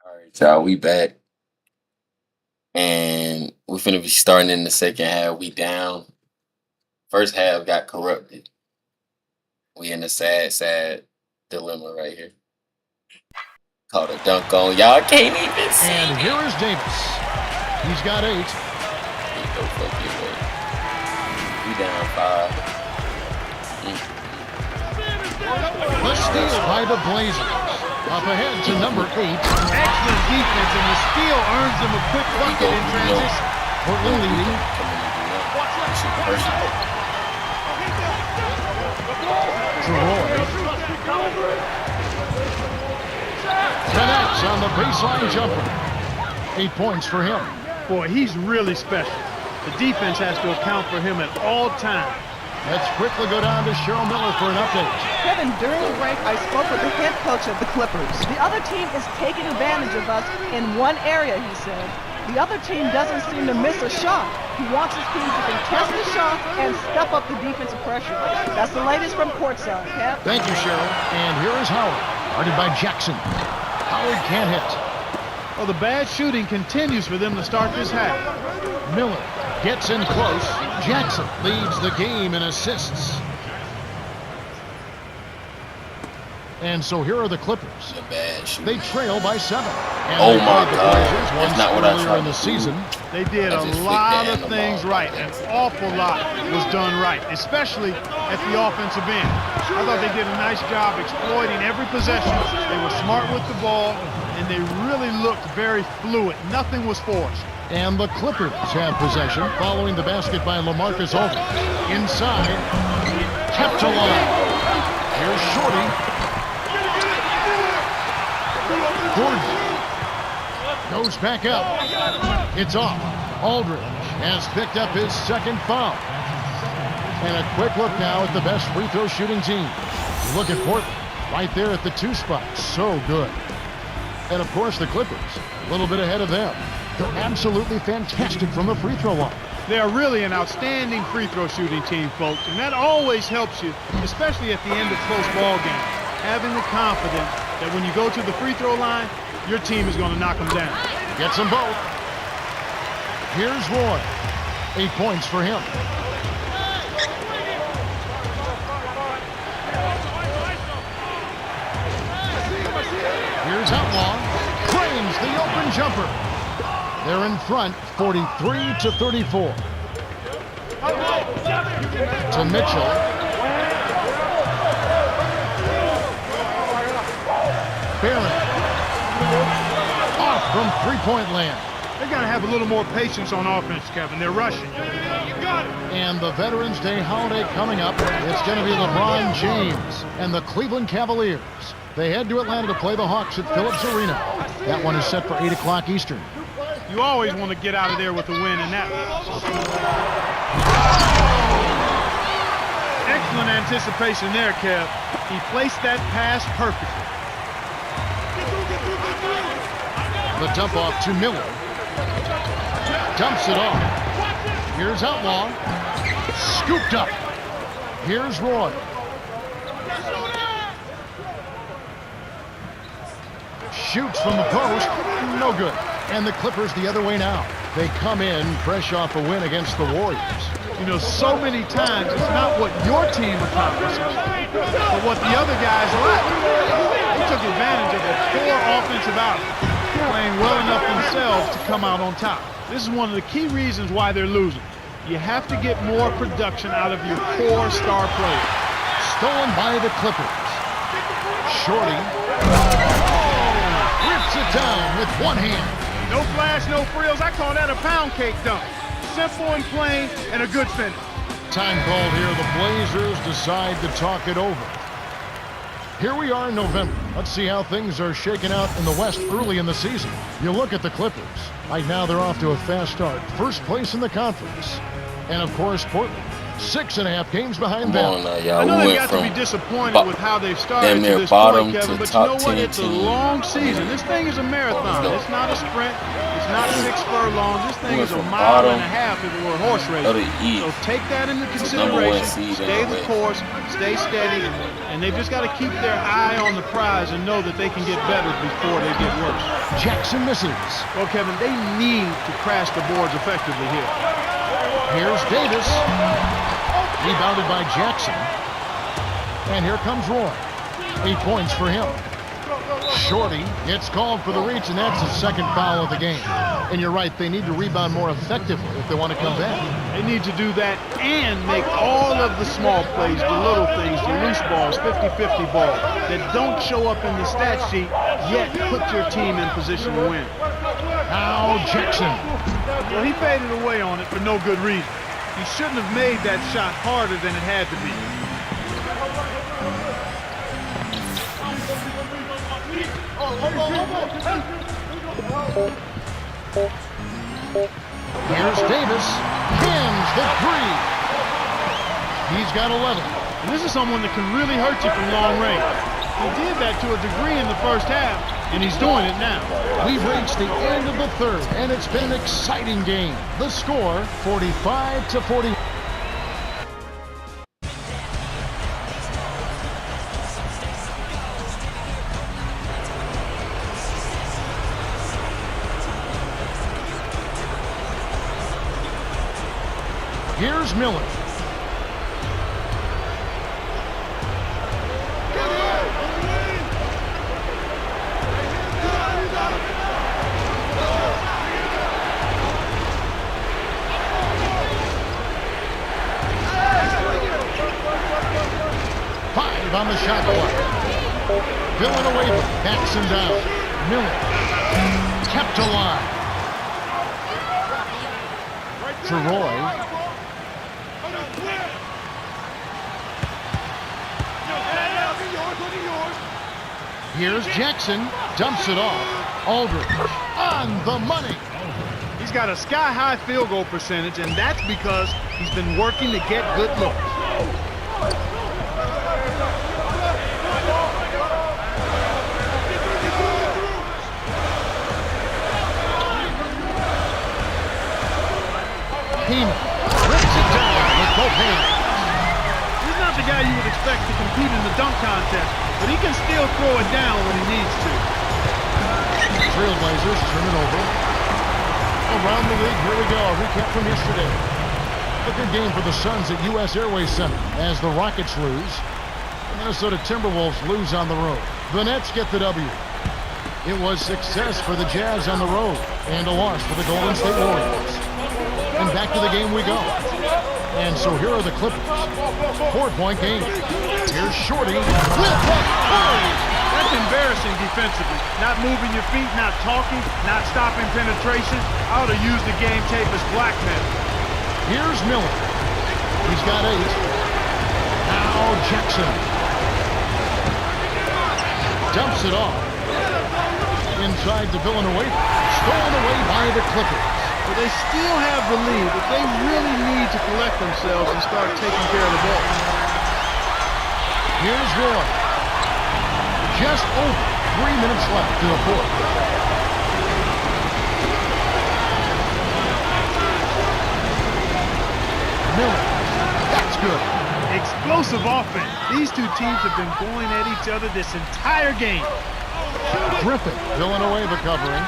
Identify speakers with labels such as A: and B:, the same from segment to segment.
A: All right, y'all, we back, and we finna be starting in the second half. We down. First half got corrupted. We in a sad dilemma right here. Caught a dunk on y'all. Can't even see
B: And
A: me.
B: here is Davis. He's got 8.
A: Ain't no fucking way. We down 5.
B: The steal by the Blazers. Up ahead to number 8.
C: Excellent defense, and the steal earns them a quick bucket in transition.
B: Portland leading. Troy. Connects on the baseline jumper. 8 points for him.
C: Boy, he's really special. The defense has to account for him at all times.
B: Let's quickly go down to Cheryl Miller for an update.
D: Kevin, during the break, I spoke with the head coach of the Clippers. The other team is taking advantage of us in one area, he said. The other team doesn't seem to miss a shot. He wants his team to contest the shot and step up the defensive pressure. That's the latest from courtside, Kev.
B: Thank you, Cheryl. And here is Howard, guarded by Jackson. Howard can't hit.
C: Well, the bad shooting continues for them to start this half.
B: Miller gets in close. Jackson leads the game in assists. And so here are the Clippers. They trail by 7. And
A: Oh
B: they
A: my
B: played the
A: God.
B: Blazers
A: That's
B: once
A: not what I
B: earlier
A: tried
B: in the
A: to do.
B: season.
C: They did
A: I
C: a
A: just
C: lot
A: flicked
C: of
A: the
C: things
A: ball.
C: right. An awful lot was done right, especially at the offensive end. I thought they did a nice job exploiting every possession. They were smart with the ball, and they really looked very fluid. Nothing was forced.
B: And the Clippers have possession following the basket by LaMarcus Aldridge. Inside, kept alive. Here's Shorty. Gordon goes back up. It's off. Aldridge has picked up his second foul. And a quick look now at the best free throw shooting team. You look at Portland, right there at the 2 spot. So good. And of course the Clippers, a little bit ahead of them. They're absolutely fantastic from the free throw line.
C: They are really an outstanding free throw shooting team, folks, and that always helps you, especially at the end of close ball games. Having the confidence that when you go to the free throw line, your team is going to knock them down.
B: Gets them both. Here's Roy. 8 points for him. Here's Outlaw. Claims the open jumper. They're in front, 43-34. To Mitchell. Barron. Off from three-point land.
C: They got to have a little more patience on offense, Kevin. They're rushing.
B: And the Veterans Day holiday coming up. It's going to be LeBron James and the Cleveland Cavaliers. They head to Atlanta to play the Hawks at Phillips Arena. That one is set for 8 o'clock Eastern.
C: You always want to get out of there with a win in that. Excellent anticipation there, Kev. He placed that pass perfectly.
B: The dump off to Miller. Dumps it off. Here's Outlaw. Scooped up. Here's Roy. Shoots from the post. No good. And the Clippers the other way now. They come in fresh off a win against the Warriors.
C: You know, so many times it's not what your team accomplishes, but what the other guys lack. They took advantage of a poor offensive outing, playing well enough themselves to come out on top. This is one of the key reasons why they're losing. You have to get more production out of your core star players.
B: Stolen by the Clippers. Shorty. Rips it down with one hand.
C: No flash, no frills. I call that a pound cake dunk. Simple and plain and a good finish.
B: Time called here. The Blazers decide to talk it over. Here we are in November. Let's see how things are shaking out in the West early in the season. You look at the Clippers. Right now they're off to a fast start. First place in the conference. And of course Portland 6.5 games behind
A: Come
B: them.
A: on now, y'all.
C: I know
A: We
C: they've
A: went
C: got to be
A: from
C: disappointed with how they've started
A: damn
C: to
A: near
C: this
A: bottom
C: point,
A: to
C: Kevin, but you
A: top
C: know what?
A: 10
C: It's a
A: team.
C: long season. This thing is a marathon.
A: go.
C: It's not a sprint. It's not 6 furlongs. This thing
A: We
C: is
A: went
C: a
A: from
C: mile and
A: bottom
C: a half if it were horse
A: of
C: racing.
A: the East
C: So take that into
A: to #1
C: consideration.
A: seed in
C: Stay
A: the
C: the
A: West.
C: course. Stay steady. And they've just got to keep their eye on the prize and know that they can get better before they get worse.
B: Jackson misses.
C: Well, Kevin, they need to crash the boards effectively here.
B: Here's Davis. Rebounded by Jackson. And here comes Roy. 8 points for him. Shorty gets called for the reach, and that's his second foul of the game. And you're right, they need to rebound more effectively if they want to come back.
C: They need to do that and make all of the small plays, the little things, the loose balls, 50-50 balls that don't show up in the stat sheet, yet put your team in position to win.
B: Now Jackson.
C: Well, he faded away on it for no good reason. He shouldn't have made that shot harder than it had to be.
B: Here's Davis. Hams the three. He's got 11.
C: And this is someone that can really hurt you from long range. He did that to a degree in the first half, and he's doing it now.
B: We've reached the end of the third, and it's been an exciting game. The score, 45-40. Here's Miller. Five on the shot clock. Villanueva backs him down. Miller kept alive. To Roy. Here's Jackson, dumps it off. Aldridge on the money.
C: He's got a sky-high field goal percentage, and that's because he's been working to get good looks.
B: Heeman rips it down with both hands.
C: He's not the guy you would expect to compete in the dunk contest, but he can still throw it down when he needs to.
B: Trailblazers turn it over. Around the league, here we go. A recap from yesterday. A good game for the Suns at U.S. Airways Center as the Rockets lose. The Minnesota Timberwolves lose on the road. The Nets get the W. It was success for the Jazz on the road and a loss for the Golden State Warriors. And back to the game we go. And so here are the Clippers. 4-point game. Here's Shorty with the play.
C: That's embarrassing defensively. Not moving your feet, not talking, not stopping penetration. I ought to use the game tape as blackmail.
B: Here's Miller. He's got 8. Now Jackson. Dumps it off. Inside to Villanueva. Stolen away by the Clippers.
C: But they still have the lead, but they really need to collect themselves and start taking care of the ball.
B: Here's Roy. Just over 3 minutes left in the fourth. Miller. That's good.
C: Explosive offense. These two teams have been going at each other this entire game.
B: Griffin. Villanueva covering.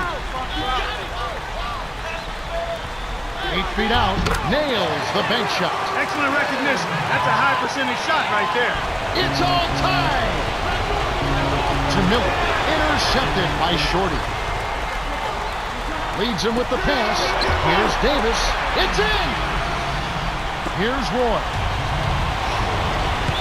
B: 8 feet out. Nails the bank shot.
C: Excellent recognition. That's a high percentage shot right there.
B: It's all tied. To Miller. Intercepted by Shorty. Leads him with the pass. Here's Davis. It's in. Here's Roy.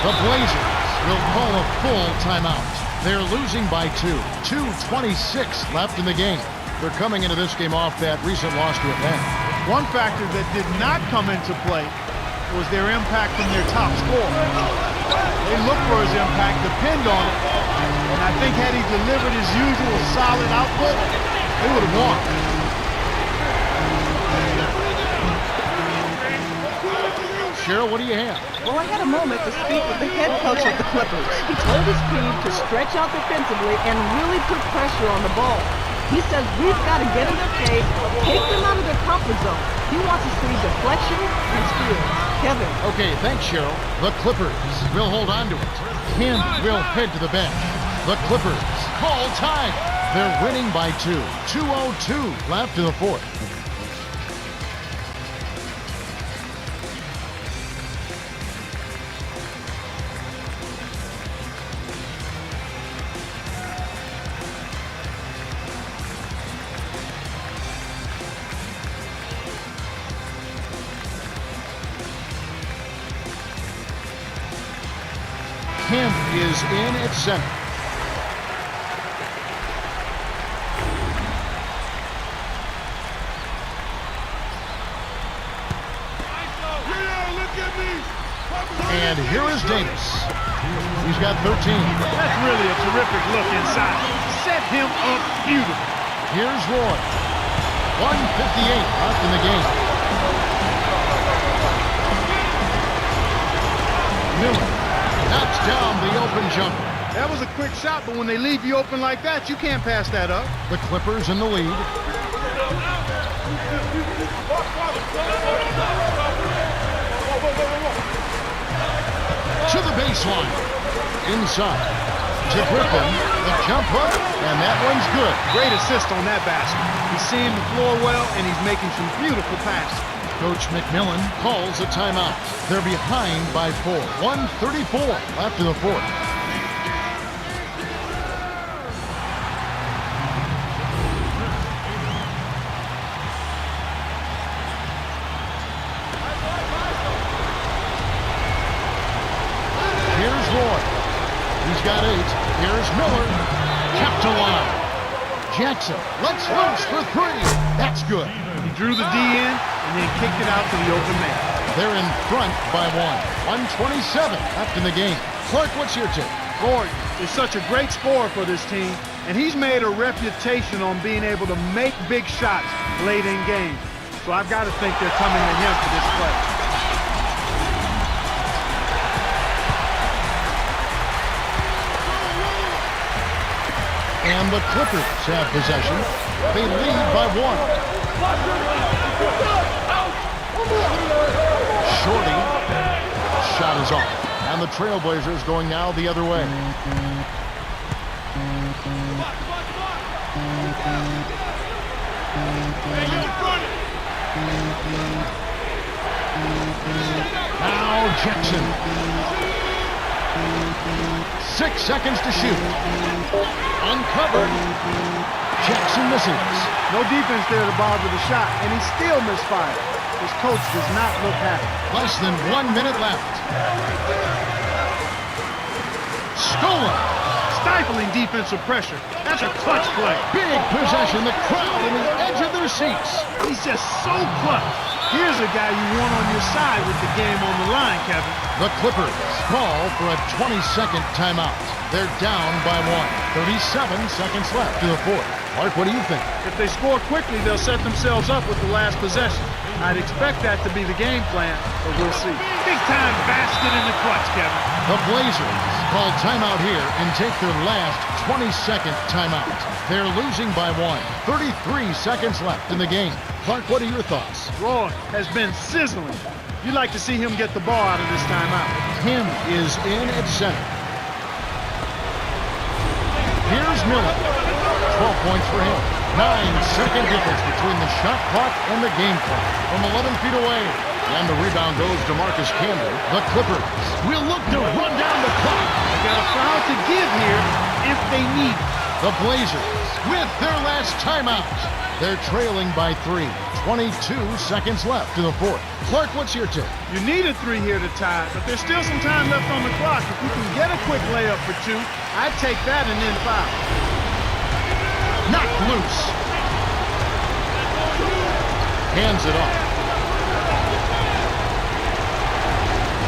B: The Blazers will call a full timeout. They're losing by 2. 2:26 left in the game. They're coming into this game off that recent loss to Atlanta.
C: One factor that did not come into play was their impact from their top scorer. They looked for his impact, depend on it, and I think had he delivered his usual solid output, they would have won.
B: Cheryl, what do you have?
D: Well, I had a moment to speak with the head coach of the Clippers. He told his team to stretch out defensively and really put pressure on the ball. He says we've got to get in their face, take them out of their comfort zone. He wants to see deflection and steals. Kevin.
B: Okay, thanks, Cheryl. The Clippers will hold on to it. Kim will head to the bench. The Clippers call time. They're winning by 2. 2:02 left in the fourth. Kim is in at center. And here is Davis. He's got 13.
C: That's really a terrific look inside. Set him up beautiful.
B: Here's Roy. 1:58 left in the game. Miller knocks down the open jumper.
C: That was a quick shot, but when they leave you open like that, you can't pass that up.
B: The Clippers in the lead. To the baseline. Inside. To Griffin. The jump hook, and that one's good.
C: Great assist on that basket. He's seeing the floor well, and he's making some beautiful passes.
B: Coach McMillan calls a timeout. They're behind by 4. 1:34 left in the fourth. Here's Roy. He's got 8. Here's Miller. Kept alive. Jackson lets loose for 3. That's good.
C: He drew the D in and then kicked it out to the open man.
B: They're in front by 1. 1:27 left in the game. Clark, what's your take?
C: Roy is such a great scorer for this team, and he's made a reputation on being able to make big shots late in games. So I've got to think they're coming to him for this play.
B: And the Clippers have possession. They lead by 1. Shorty. Shot is off. And the Trailblazers going now the other way. Now Jackson. 6 seconds to shoot. Uncovered. Jackson misses.
C: No defense there to bother the shot, and he still misfired. His coach does not look happy.
B: Less than 1 minute left. Stolen.
C: Stifling defensive pressure. That's a clutch play.
B: Big possession. The crowd on the edge of their seats.
C: He's just so clutch. Here's a guy you want on your side with the game on the line, Kevin.
B: The Clippers call for a 20-second timeout. They're down by 1. 37 seconds left to the fourth. Mark, what do you think?
C: If they score quickly, they'll set themselves up with the last possession. I'd expect that to be the game plan, but we'll see. Big-time basket in the clutch, Kevin.
B: The Blazers call timeout here and take their last 20-second timeout. They're losing by 1. 33 seconds left in the game. Clark, what are your thoughts?
C: Roy has been sizzling. You'd like to see him get the ball out of this timeout.
B: Kim is in at center. Here's Miller. 12 points for him. 9-second difference between the shot clock and the game clock. From 11 feet away. And the rebound goes to Marcus Camby. The Clippers will look to run down the clock.
C: They got a foul to give here if they need it.
B: The Blazers with their last timeout. They're trailing by 3. 22 seconds left to the fourth. Clark, what's your take?
C: You need a 3 here to tie, but there's still some time left on the clock. If you can get a quick layup for 2, I'd take that and then foul.
B: Knocked loose. Hands it off.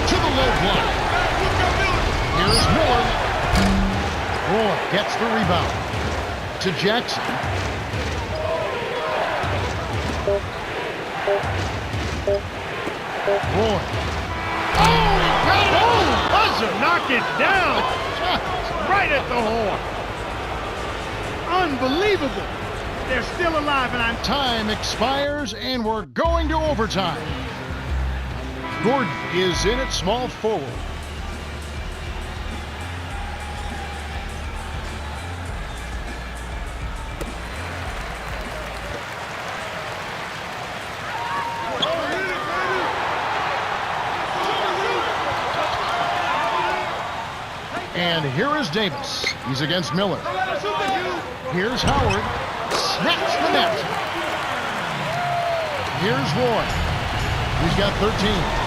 B: To the low block. Here's Miller. Roy gets the rebound. To Jackson. Roy
C: Boom! Buzzer! Knock it down! Right at the horn. Unbelievable. They're still alive, and I'm...
B: Time expires, and we're going to overtime. Gordon is in at small forward. And here is Davis. He's against Miller. Here's Howard. Snaps the net. Here's Roy. He's got 13.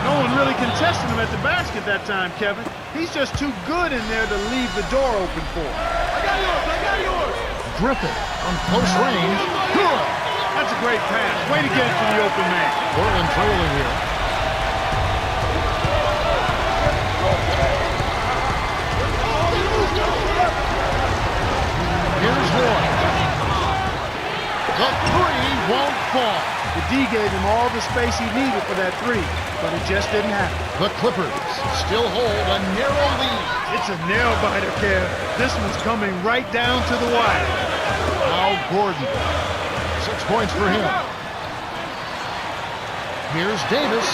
C: No one really contested him at the basket that time, Kevin. He's just too good in there to leave the door open for. I got yours!
B: Griffin from close range. Good!
C: That's a great pass. Way to get it to the open man.
B: Portland trailing here. Here's Roy. The three won't fall.
C: The D gave him all the space he needed for that three, but it just didn't happen.
B: The Clippers still hold a narrow lead.
C: It's a nail-biter, Kev. This one's coming right down to the wire.
B: Now Gordon. 6 points for him. Here's Davis.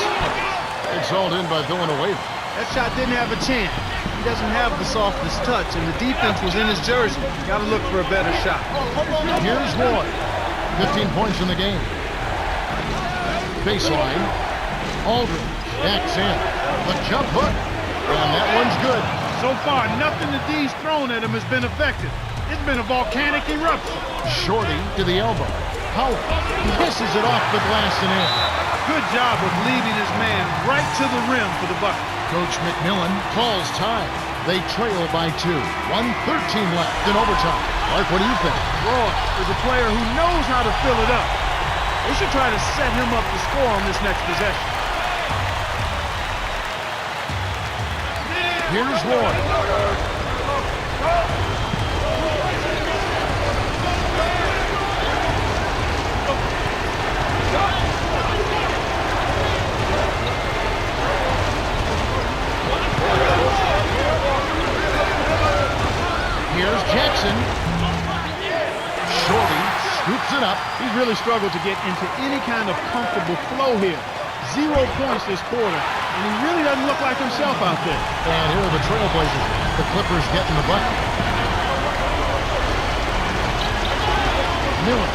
B: It's hauled in by Villanueva.
C: That shot didn't have a chance. He doesn't have the softest touch, and the defense was in his jersey. Got to look for a better shot.
B: Here's Roy. 15 points in the game. Baseline. Aldridge backs in. The jump hook. And that one's good.
C: So far, nothing the D's thrown at him has been effective. It's been a volcanic eruption.
B: Shorty to the elbow. Howard misses it off the glass and in.
C: Good job of leading his man right to the rim for the bucket.
B: Coach McMillan calls time. They trail by 2. 1:13 left in overtime. Mark, what do you think?
C: Roy is a player who knows how to fill it up. They should try to set him up to score on this next possession.
B: Here's Roy. Here's Jackson. Shorty scoops it up.
C: He's really struggled to get into any kind of comfortable flow here. 0 points this quarter, and he really doesn't look like himself out there.
B: And here are the Trailblazers. The Clippers getting the bucket. Miller.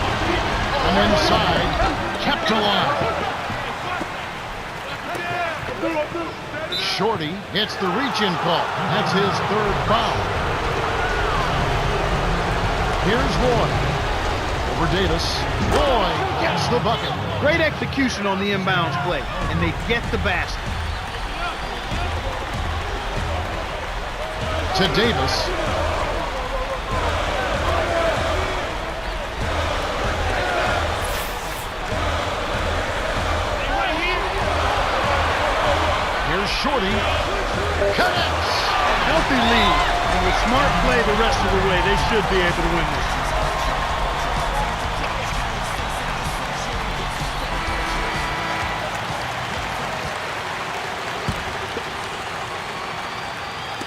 B: From inside. Kept alive. Shorty hits the reach-in call. That's his 3rd foul. Here's Roy. Over Davis. Roy gets the bucket.
C: Great execution on the inbounds play, and they get the basket.
B: To Davis. Here's Shorty. Connects.
C: Healthy lead, and with smart play the rest of the way, they should be able to win this.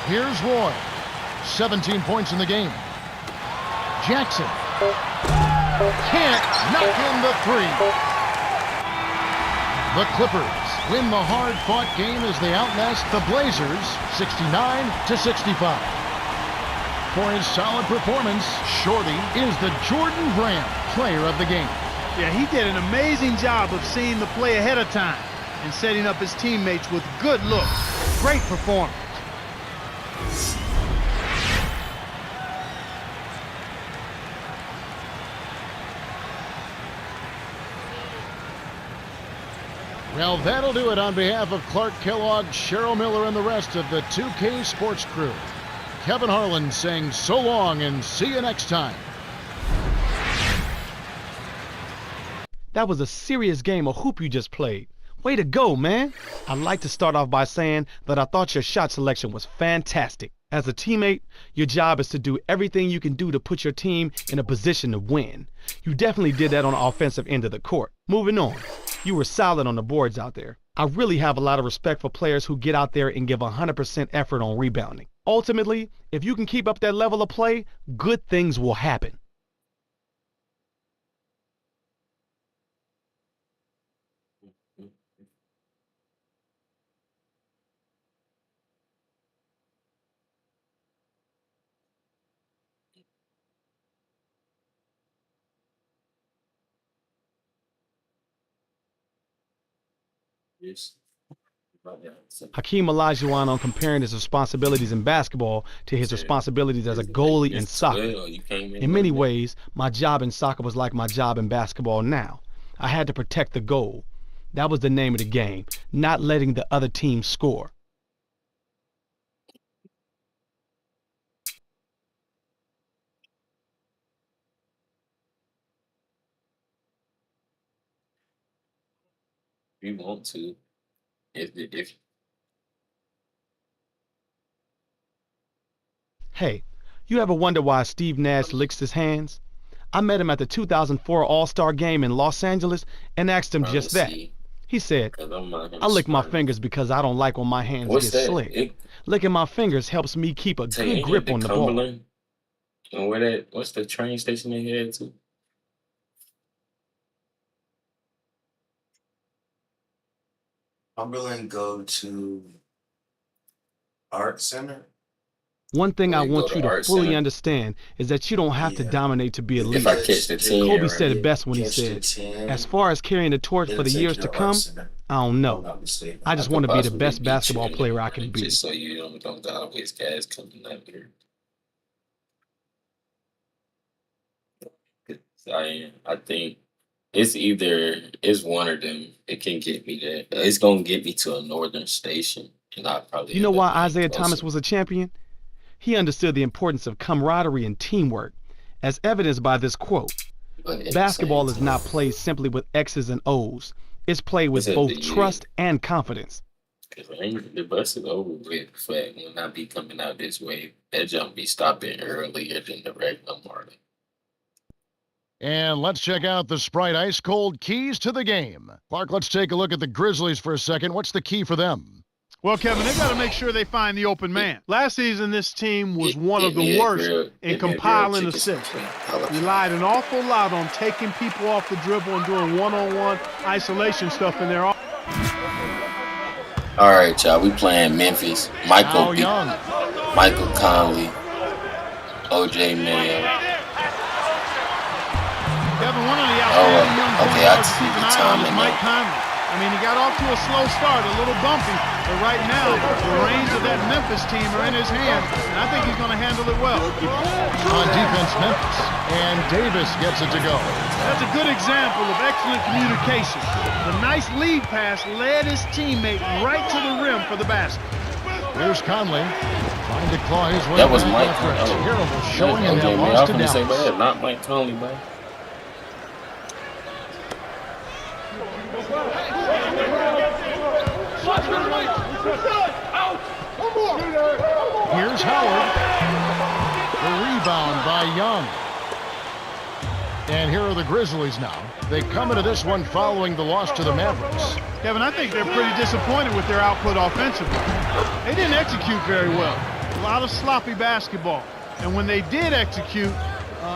B: Here's Roy. 17 points in the game. Jackson. Can't knock in the 3. The Clippers win the hard-fought game as they outlast the Blazers 69-65. For his solid performance, Shorty is the Jordan Brand player of the game.
C: Yeah, he did an amazing job of seeing the play ahead of time and setting up his teammates with good looks. Great performance.
B: Well, that'll do it on behalf of Clark Kellogg, Cheryl Miller, and the rest of the 2K Sports crew. Kevin Harlan saying so long and see you next time.
E: That was a serious game of hoop you just played. Way to go, man. I'd like to start off by saying that I thought your shot selection was fantastic. As a teammate, your job is to do everything you can do to put your team in a position to win. You definitely did that on the offensive end of the court. Moving on, you were solid on the boards out there. I really have a lot of respect for players who get out there and give 100% effort on rebounding. Ultimately, if you can keep up that level of play, good things will happen.
A: Yes.
E: Hakeem Olajuwon comparing his responsibilities in basketball to his responsibilities as a goalie in soccer. In many ways, my job in soccer was like my job in basketball now. I had to protect the goal. That was the name of the game, not letting the other team score.
A: If you want to, if
E: Hey, you ever wonder why Steve Nash licks his hands? I met him at the 2004 All-Star Game in Los Angeles and asked him just that. He said, I lick my fingers because I don't like when my hands get slick. Licking my fingers helps me keep a good grip on the ball.
A: And what's the train station they head to?
F: Cumberland go to Art Center.
E: One thing I want you to
A: Art
E: fully
A: Center.
E: understand is that you don't have to dominate to be a
A: If
E: leader.
A: I catch the 10,
E: Kobe
A: right?
E: said it best when he said, as far as carrying the torch for the years to come, I don't know. I just want to be the best basketball player I can be.
A: Just so you don't always guys coming up here. I think it's one of them. It can get me there. It's gonna get me to a northern station, and I probably.
E: You know
A: end up
E: why
A: being
E: Isaiah Thomas
A: closer.
E: was a champion? He understood the importance of camaraderie and teamwork, as evidenced by this quote.
A: But at the
E: Basketball
A: same
E: is not
A: time,
E: played simply with X's and O's. It's played with
A: it's at
E: both
A: the
E: trust and confidence.
A: Cause the bus is over with. Fact, when I be coming out this way, that jump be stopping earlier than the regular morning.
B: And let's check out the Sprite Ice Cold keys to the game. Clark, let's take a look at the Grizzlies for a second. What's the key for them?
C: Well, Kevin, they've got to make sure they find the open man. Last season, this team was one of the worst in compiling assists. Relied an awful lot on taking people off the dribble and doing one-on-one isolation stuff in there.
A: All right, y'all. We playing Memphis.
B: Now Young.
A: Michael Conley, OJ Mayo.
C: Kevin, one of the outstanding young
A: okay,
C: players
A: I
C: to
A: see
C: keep
A: the
C: an eye on is
A: timing
C: Mike
A: now.
C: Conley. I mean, he got off to a slow start, a little bumpy, but right now the reins of that Memphis team are in his hands, and I think he's going to handle it well.
B: On defense, Memphis. And Davis gets it to go.
C: That's a good example of excellent communication. The nice lead pass led his teammate right to the rim for the basket.
B: Here's Conley trying to claw his way
A: That was
B: back
A: Mike.
B: after a
A: Oh,
B: terrible showing in
A: OJ
B: that
A: Mayo. I
B: loss
A: was
B: to
A: gonna say,
B: Dallas.
A: man, not Mike Conley, man.
B: Here's Howard. The rebound by Young. And here are the Grizzlies now. They come into this one following the loss to the Mavericks.
C: Kevin, I think they're pretty disappointed with their output offensively. They didn't execute very well. A lot of sloppy basketball. And when they did execute,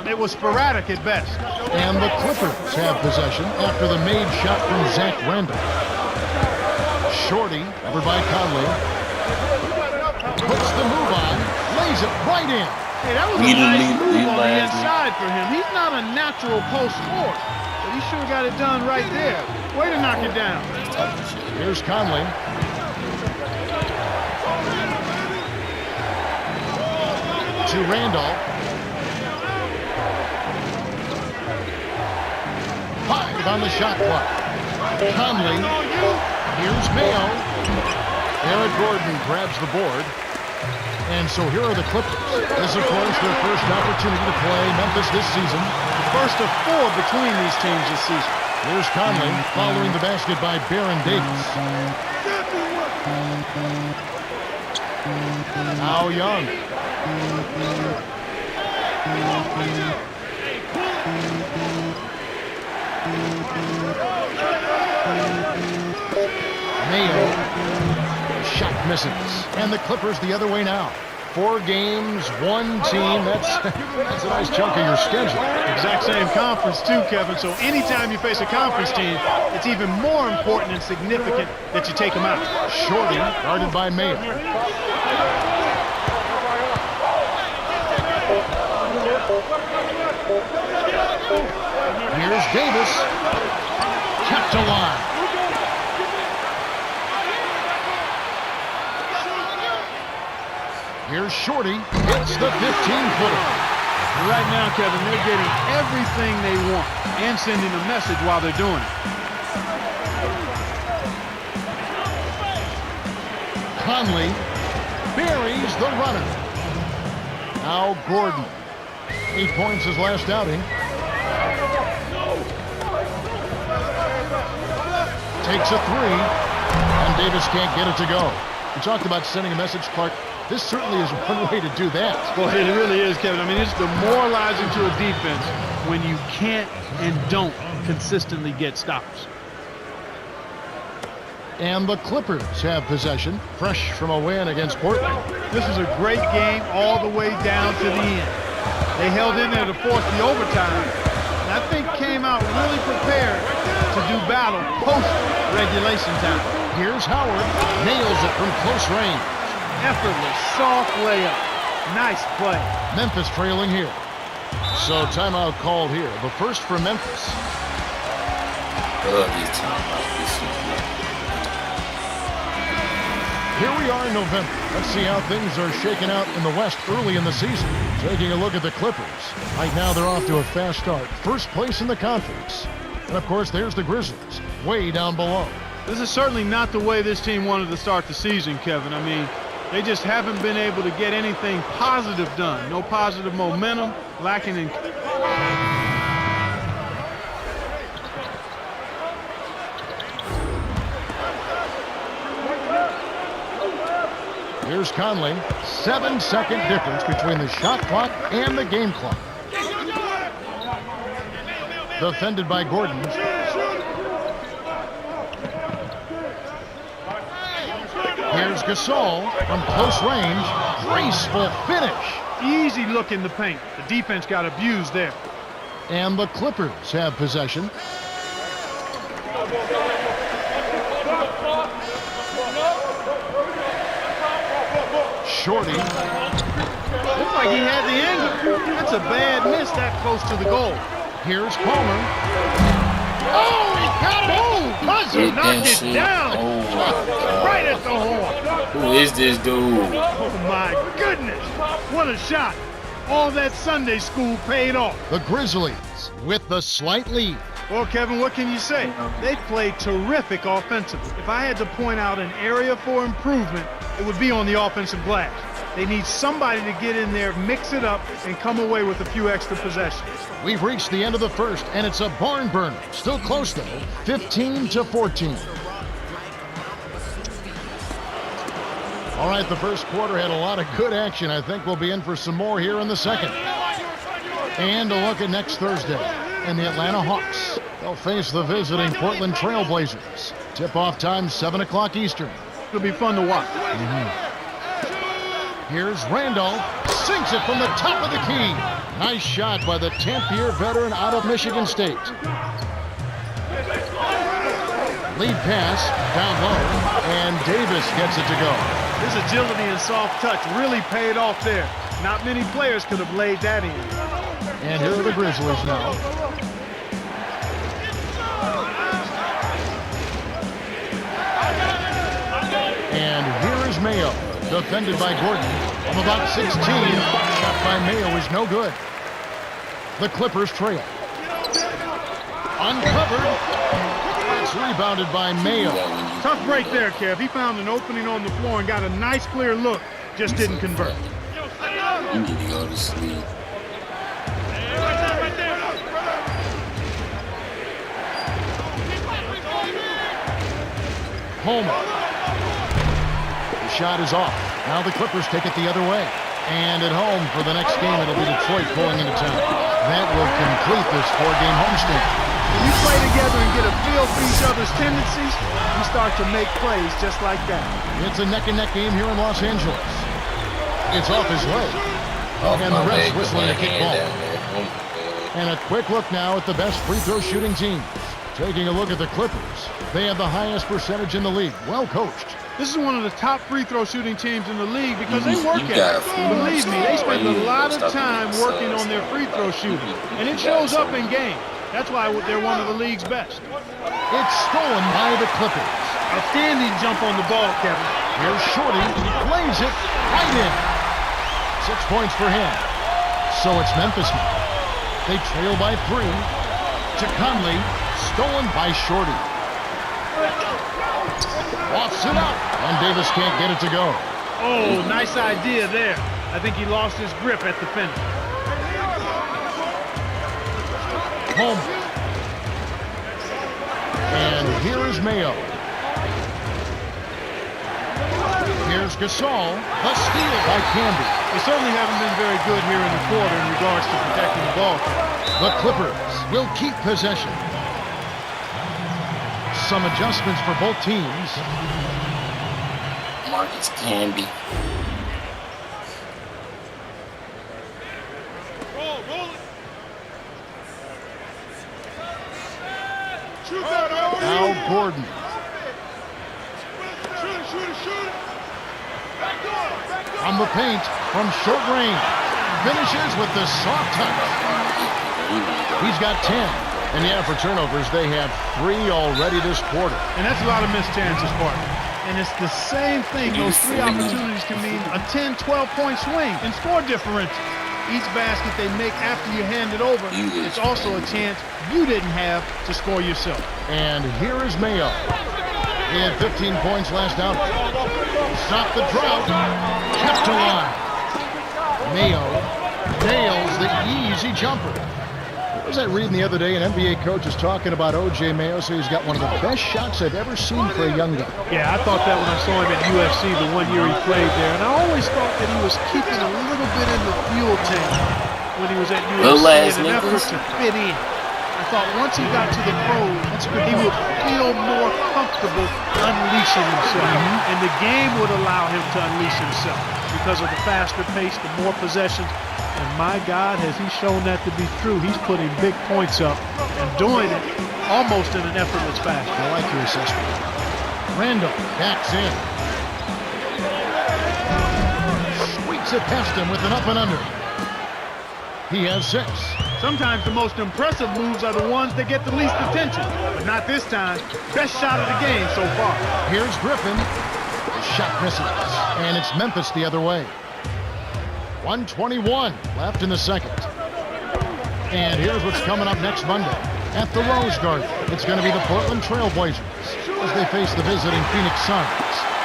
C: it was sporadic at best.
B: And the Clippers have possession after the made shot from Zach Randall. Shorty, covered by Conley. Puts the move on, lays it right in.
C: Hey, that was a nice move on the inside for him. He's not a natural post scorer, but he sure got it done right there. Way to knock it down.
B: Here's Conley. To Randall. 5 on the shot clock. Conley. Here's Mayo. Eric Gordon grabs the board. And so here are the Clippers. This, of course, their first opportunity to play Memphis this season.
C: The first of 4 between these teams this season.
B: Here's Conley following the basket by Baron Davis. Now Young. Mayo. Shot misses. And the Clippers the other way now. 4 games, 1 team. That's a nice chunk of your schedule.
C: Exact same conference too, Kevin. So anytime you face a conference team, it's even more important and significant that you take them out.
B: Shorty, guarded by Mayo. Here's Davis. Kept alive. Here's Shorty. Hits the 15-footer.
C: Right now, Kevin, they're getting everything they want and sending a message while they're doing it.
B: Conley buries the runner. Now Gordon. 8 points his last outing. Takes a 3, and Davis can't get it to go. We talked about sending a message, Clark. This certainly is one way to do that.
C: Well, it really is, Kevin. I mean, it's demoralizing to a defense when you can't and don't consistently get stops.
B: And the Clippers have possession, fresh from a win against Portland.
C: This is a great game all the way down to the end. They held in there to force the overtime, and I think came out really prepared to do battle post-regulation time.
B: Here's Howard. Nails it from close range.
C: Effortless, soft layup. Nice play.
B: Memphis trailing here. So timeout called here. The first for Memphis. Here we are in November. Let's see how things are shaking out in the West early in the season. Taking a look at the Clippers. Right now they're off to a fast start. First place in the conference. And of course there's the Grizzlies, way down below.
C: This is certainly not the way this team wanted to start the season, Kevin. I mean, they just haven't been able to get anything positive done. No positive momentum, lacking in...
B: Here's Conley. 7-second difference between the shot clock and the game clock. Defended by Gordon. Here's Gasol from close range. Graceful finish.
C: Easy look in the paint. The defense got abused there.
B: And the Clippers have possession. Shorty.
C: Looks like he had the angle. That's a bad miss that close to the goal.
B: Here's Palmer. Oh, he got it!
C: Oh, buzzer knocked it down.
A: Oh,
C: right at the horn.
A: who is this dude?
C: Oh, my goodness. What a shot. All that Sunday school paid off.
B: The Grizzlies with the slight lead.
C: Well, Kevin, what can you say? They played terrific offensively. If I had to point out an area for improvement, it would be on the offensive glass. They need somebody to get in there, mix it up, and come away with a few extra possessions.
B: We've reached the end of the first, and it's a barn burner. Still close, though, 15-14. All right, the first quarter had a lot of good action. I think we'll be in for some more here in the second. And a look at next Thursday and the Atlanta Hawks. They'll face the visiting Portland Trail Blazers. Tip-off time, 7 o'clock Eastern.
C: It'll be fun to watch.
B: Here's Randolph. Sinks it from the top of the key. Nice shot by the 10th-year veteran out of Michigan State. Lead pass down low, and Davis gets it to go.
C: His agility and soft touch really paid off there. Not many players could have laid that in.
B: And here are the Grizzlies now. And here is Mayo, defended by Gordon. From about 16, shot by Mayo is no good. The Clippers trail. Uncovered. It's rebounded by Mayo.
C: Tough break there, Kev. He found an opening on the floor and got a nice clear look. Just didn't convert.
A: You need to go to sleep.
B: Homer. The shot is off. Now the Clippers take it the other way. And at home for the next game, it'll be Detroit pulling into town. That will complete this 4-game homestand.
C: When you play together and get a feel for each other's tendencies, you start to make plays just like that.
B: It's a neck-and-neck game here in Los Angeles. It's off his leg. And the refs whistling a kick ball. And a quick look now at the best free throw shooting teams. Taking a look at the Clippers. They have the highest percentage in the league. Well coached.
C: This is one of the top free throw shooting teams in the league because they work at it. Believe me, they spend a lot of time working on their free throw shooting. And it shows up in games. That's why they're one of the league's best.
B: It's stolen by the Clippers.
C: Outstanding jump on the ball, Kevin.
B: Here's Shorty. Lays it right in. 6 points for him. So it's Memphis now. They trail by 3. To Conley. Stolen by Shorty. Lofts it up. And Davis can't get it to go.
C: Oh, nice idea there. I think he lost his grip at the finish.
B: Home. And here is Mayo. Here's Gasol. The steal by Camby.
C: They certainly haven't been very good here in the quarter in regards to protecting the ball.
B: The Clippers will keep possession. Some adjustments for both teams.
A: Marcus Camby.
B: Now Gordon. From the paint, from short range. Finishes with the soft touch. He's got 10. And yeah, for turnovers, they have 3 already this quarter.
C: And that's a lot of missed chances, partner. And it's the same thing. Those 3 opportunities can mean a 10, 12-point swing and score differential. Each basket they make after you hand it over, it's also a chance you didn't have to score yourself.
B: And here is Mayo. He had 15 points last out. Stopped the drought. Kept alive. Mayo nails the easy jumper. What was I reading the other day? An NBA coach is talking about O.J. Mayo, so he's got one of the best shots I've ever seen for a young guy.
C: Yeah, I thought that when I saw him at UFC the 1 year he played there. And I always thought that he was keeping a little bit in the fuel tank when he was at UFC in an effort to fit in. I thought once he got to the pros, he would feel more comfortable unleashing himself. And the game would allow him to unleash himself because of the faster pace, the more possessions. And my God, has he shown that to be true. He's putting big points up and doing it almost in an effortless fashion.
B: I like your assessment. Randall backs in. Squeaks it past him with an up and under. He has 6.
C: Sometimes the most impressive moves are the ones that get the least attention. But not this time. Best shot of the game so far.
B: Here's Griffin. The shot misses. And it's Memphis the other way. 1:21 left in the second. And here's what's coming up next Monday. At the Rose Garden, it's going to be the Portland Trail Blazers as they face the visiting Phoenix Suns.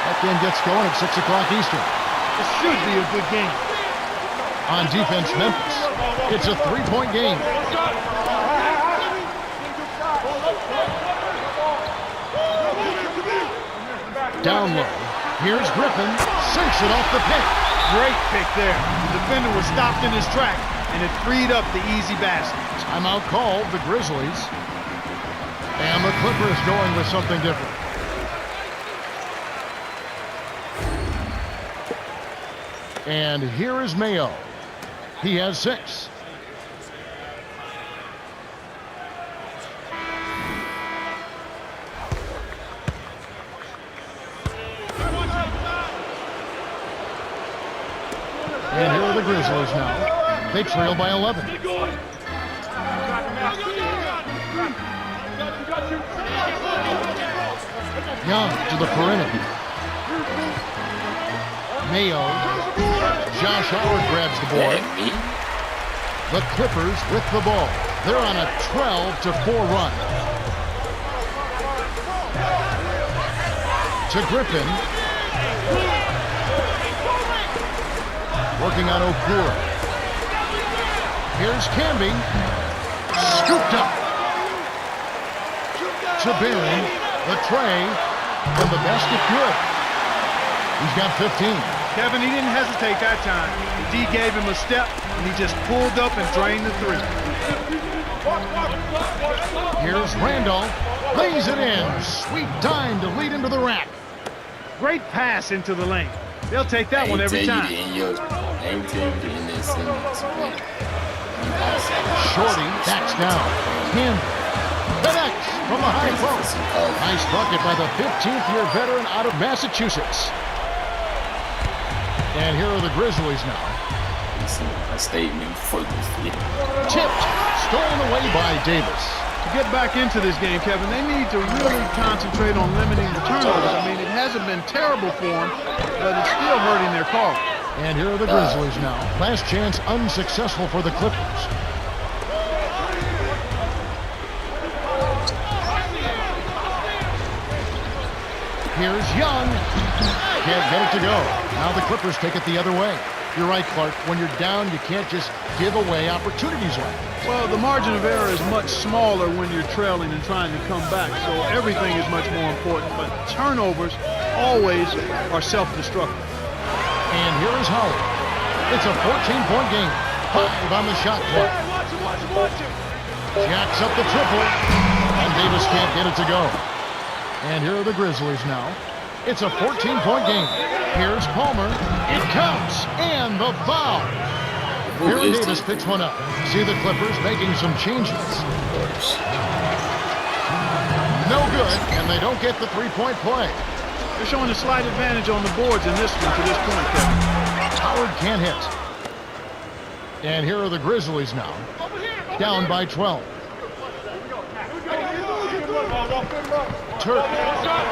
B: That game gets going at 6 o'clock Eastern.
C: It should be a good game.
B: On defense, Memphis. It's a 3-point game. Down low. Here's Griffin. Sinks it off the pick.
C: Great pick there. The defender was stopped in his track, and it freed up the easy basket.
B: Timeout called, the Grizzlies. And the Clippers going with something different. And here is Mayo. He has 6. And here are the Grizzlies now. They trail by 11. Young to the perimeter. Mayo. Josh Howard grabs the board. The Clippers with the ball. They're on a 12-4 run. To Griffin. Working on Okura. Here's Camby. Scooped up. To Barry. The tray. and the basket good. He's got 15.
C: Kevin, he didn't hesitate that time. The D gave him a step, and he just pulled up and drained the three.
B: Here's Randolph. Lays it in. Sweet dime to lead into the rack.
C: Great pass into the lane. They'll take that one every time.
B: Shorty backs down. Connects from the high post. Nice bucket by the 15th-year veteran out of Massachusetts. And here are the Grizzlies now.
A: A statement for this year.
B: Tipped. Stolen away by Davis.
C: To get back into this game, Kevin, they need to really concentrate on limiting the turnovers. I mean, it hasn't been terrible for them, but it's still hurting their call.
B: And here are the Grizzlies now. Last chance unsuccessful for the Clippers. Here's Young. Can't get it to go. Now the Clippers take it the other way. You're right, Clark. When you're down, you can't just give away opportunities like this.
C: Well, the margin of error is much smaller when you're trailing and trying to come back, so everything is much more important. But turnovers always are self-destructive.
B: And here is Howard. It's a 14-point game. 5 on the shot clock. Jacks up the triple, and Davis can't get it to go. And here are the Grizzlies now. It's a 14-point game. Here's Palmer. It counts, and the foul. Here Davis picks one up. See the Clippers making some changes. No good, and they don't get the three-point play.
C: They're showing a slight advantage on the boards in this one to this point, Kevin.
B: Howard can't hit. And here are the Grizzlies now. Down by 12. Turk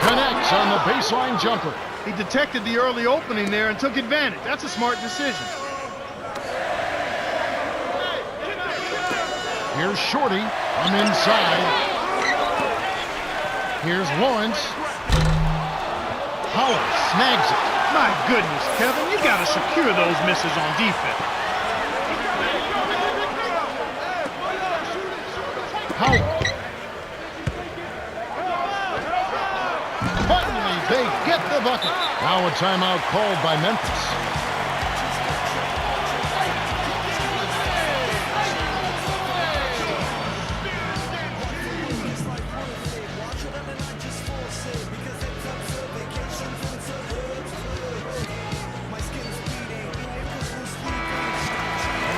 B: connects on the baseline jumper.
C: He detected the early opening there and took advantage. That's a smart decision.
B: Here's Shorty from inside. Here's Lawrence. Howard snags it.
C: My goodness, Kevin, you got to secure those misses on defense.
B: Howard. Finally, they get the bucket. Now a timeout called by Memphis.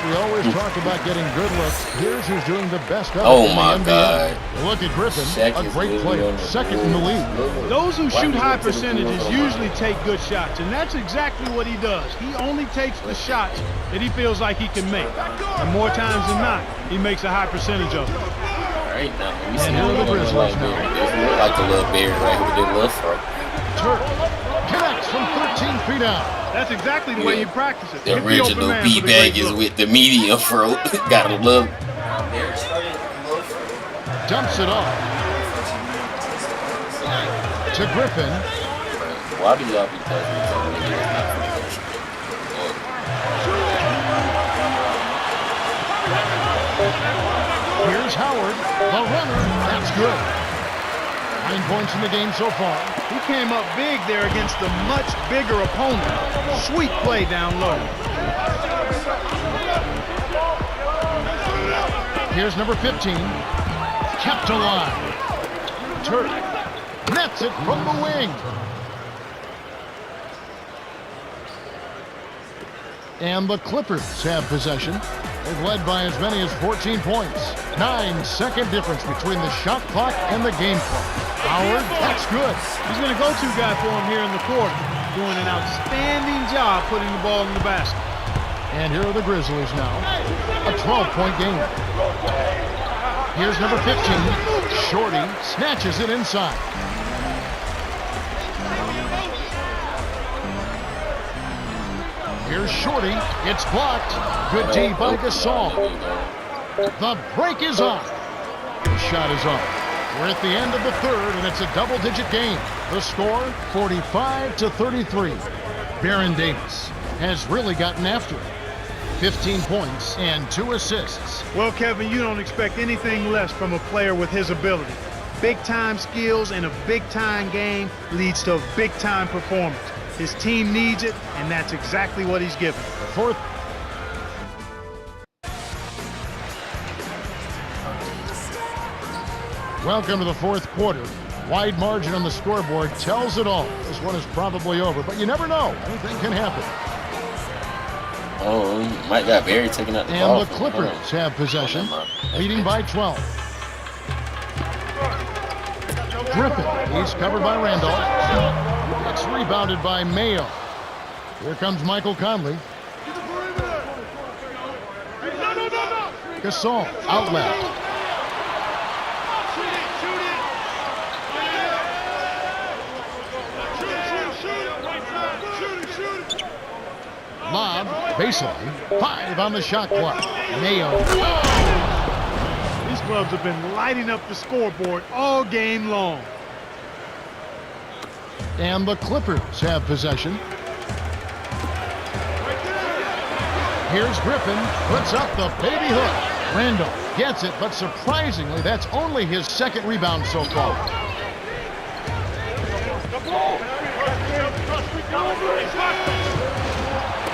B: We always talk about getting good looks. Here's who's doing the best of it.
A: Oh my God.
B: Look at Griffin, a great player, second in the league.
C: Those who shoot high percentages usually take good shots, and that's exactly what he does. He only takes the shots that he feels like he can make. And more times than not, he makes a high percentage of them.
A: All right, now we see
B: And here are the Grizzlies now.
A: like a little beard right with the little fro.
B: Turk connects from 13 feet out.
C: That's exactly the way you practice it.
A: The
C: Hit
A: original
C: open man for the
A: B-bag
C: great
A: is
C: look.
A: with the medium fro. Gotta love.
B: Dumps it off to Griffin.
A: Why do y'all be telling me something that's not professional?
B: Here's Howard, the runner. That's good. 9 points in the game so far.
C: He came up big there against a much bigger opponent. Sweet play down low.
B: Here's number 15. Kept alive. Turk nets it from the wing. And the Clippers have possession. They've led by as many as 14 points. 9-second difference between the shot clock and the game clock. Howard, that's good.
C: He's been a go-to guy for him here in the quarter, doing an outstanding job putting the ball in the basket.
B: And here are the Grizzlies now. A 12-point game. Here's number 15. Shorty snatches it inside. Here's Shorty. It's blocked. Good D by Gasol. The break is on. The shot is off. We're at the end of the third, and it's a double-digit game. The score, 45-33. Baron Davis has really gotten after it. 15 points and 2 assists.
C: Well, Kevin, you don't expect anything less from a player with his ability. Big-time skills in a big-time game leads to a big-time performance. His team needs it, and that's exactly what he's given.
B: Fourth. Welcome to the fourth quarter. Wide margin on the scoreboard tells it all. This one is probably over, but you never know. Anything can happen.
A: Oh, Mike got buried taking out the ball.
B: And the Clippers have possession, leading by 12. Griffin, he's covered by Randolph. It's rebounded by Mayo. Here comes Michael Conley. Gasol, out left. Lob, baseline, 5 on the shot clock. Mayo.
C: These clubs have been lighting up the scoreboard all game long.
B: And the Clippers have possession. Here's Griffin, puts up the baby hook. Randall gets it, but surprisingly, that's only his second rebound so far.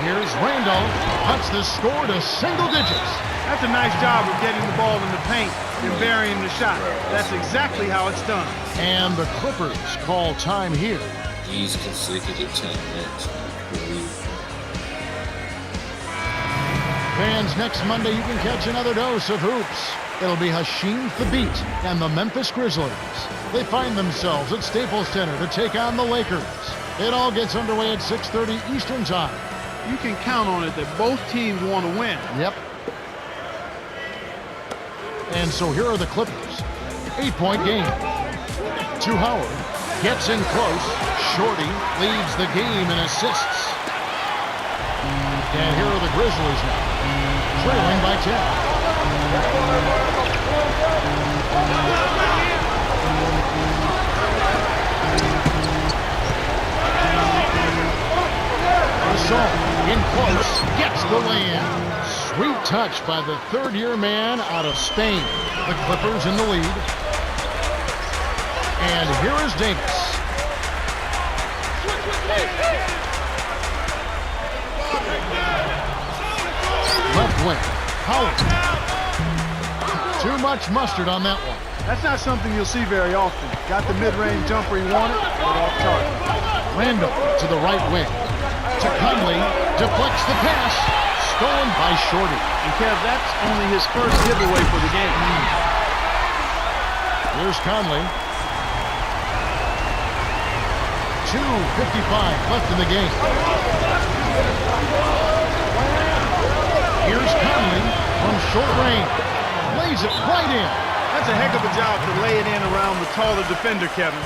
B: Here's Randall, cuts the score to single digits.
C: That's a nice job of getting the ball in the paint and burying the shot. That's exactly how it's done.
B: And the Clippers call time here.
A: These consecutive 10 minutes.
B: Fans, next Monday you can catch another dose of hoops. It'll be Hasheem Thabit and the Memphis Grizzlies. They find themselves at Staples Center to take on the Lakers. It all gets underway at 6:30 Eastern Time.
C: You can count on it that both teams want to win.
B: Yep. And so here are the Clippers. 8-point game. To Howard. Gets in close. Shorty leads the game in assists. And here are the Grizzlies now. Trailing by 10. In close, gets the lay-in. Sweet touch by the third-year man out of Spain. The Clippers in the lead. And here is Davis. Left wing, Howard. Too much mustard on that one.
C: That's not something you'll see very often. Got the mid-range jumper he wanted, but off target.
B: Randall to the right wing. To Conley, deflects the pass, stolen by Shorty.
C: And Kev, that's only his first giveaway for the game.
B: Here's Conley. 2:55 left in the game. Here's Conley from short range. Lays it right in.
C: That's a heck of a job to lay it in around the taller defender, Kevin.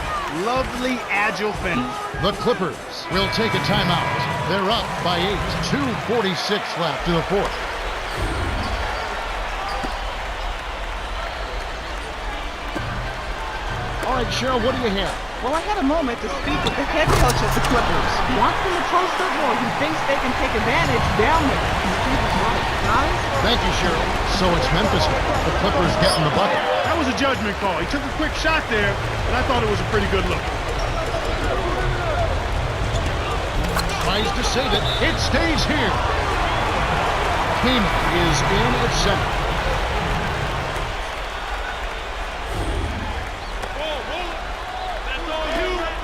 C: Lovely, agile finish.
B: The Clippers will take a timeout. They're up by 8. 2:46 left in the fourth. All right, Cheryl, what do you have?
D: Well, I had a moment to speak with the head coach of the Clippers. He wants them to post their more. He thinks they can take advantage down there. And Steve is right. Guys?
B: Thank you, Cheryl. So it's Memphis. The Clippers getting the bucket.
C: That was a judgment call. He took a quick shot there, but I thought it was a pretty good look.
B: Tries to save it. It stays here. Keenan is in at center.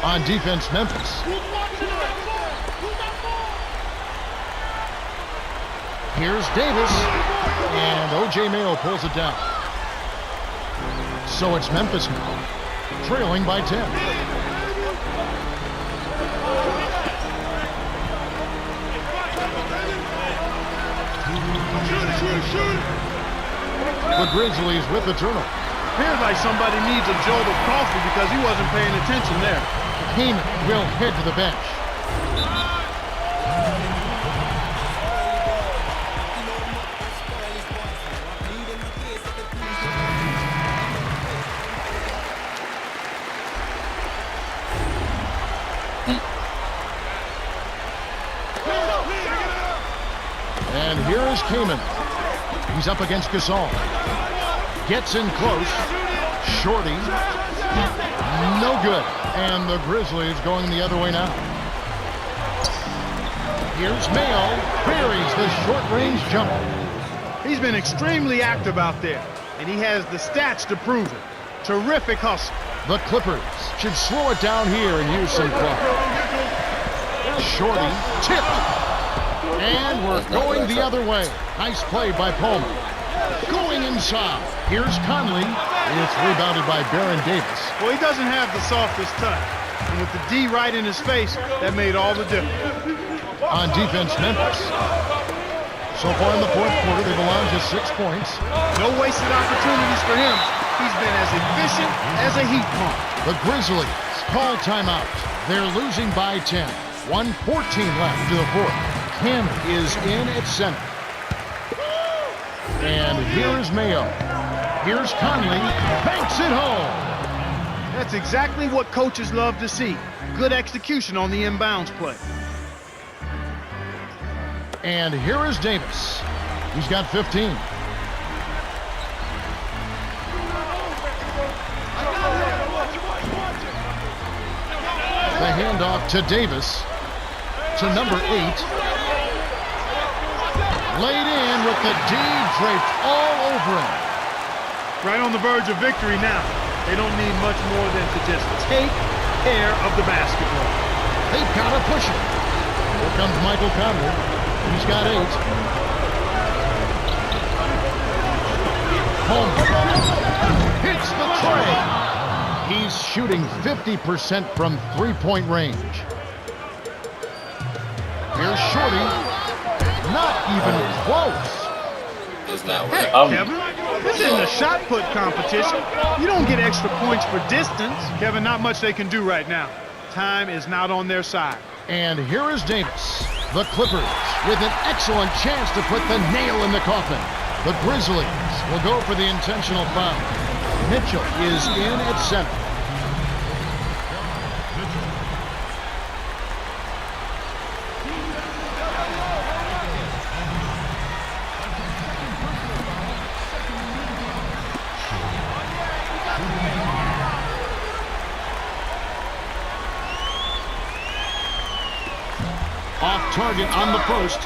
B: On defense, Memphis. Here's Davis. And O.J. Mayo pulls it down. So it's Memphis now, trailing by 10. The Grizzlies with the turnover.
C: Appears like somebody needs a jolt of coffee because he wasn't paying attention there.
B: Keenan will head to the bench. And here is Kaman. He's up against Gasol. Gets in close. Shorty No good. And the Grizzlies going the other way now. Here's Mayo. Buries the short-range jumper.
C: He's been extremely active out there, and he has the stats to prove it. Terrific hustle.
B: The Clippers should slow it down here and use some clock. Shorty tipped. And we're going the other way. Nice play by Palmer. Going inside. Here's Conley. It's rebounded by Baron Davis.
C: Well, he doesn't have the softest touch. And with the D right in his face, that made all the difference.
B: On defense, Memphis. So far in the fourth quarter, they've allowed just 6 points.
C: No wasted opportunities for him. He's been as efficient as a heat pump.
B: The Grizzlies call timeout. They're losing by 10. 1:14 left to the fourth. Kim is in at center. And here's Mayo. Here's Conley. Banks it home.
C: That's exactly what coaches love to see. Good execution on the inbounds play.
B: And here is Davis. He's got 15. The handoff to Davis. To number 8. Laid in with the D draped all over him.
C: Right on the verge of victory now. They don't need much more than to just take care of the basketball.
B: They've got to push it. Here comes Michael Conley. He's got 8. Holmes hits the tray. He's shooting 50% from three-point range. Here's Shorty. Not even close.
A: It's not
C: Heck,
A: working.
C: Kevin, this isn't a shot put competition. You don't get extra points for distance. Kevin, not much they can do right now. Time is not on their side.
B: And here is Davis. The Clippers with an excellent chance to put the nail in the coffin. The Grizzlies will go for the intentional foul. Mitchell is in at center. Off target on the post.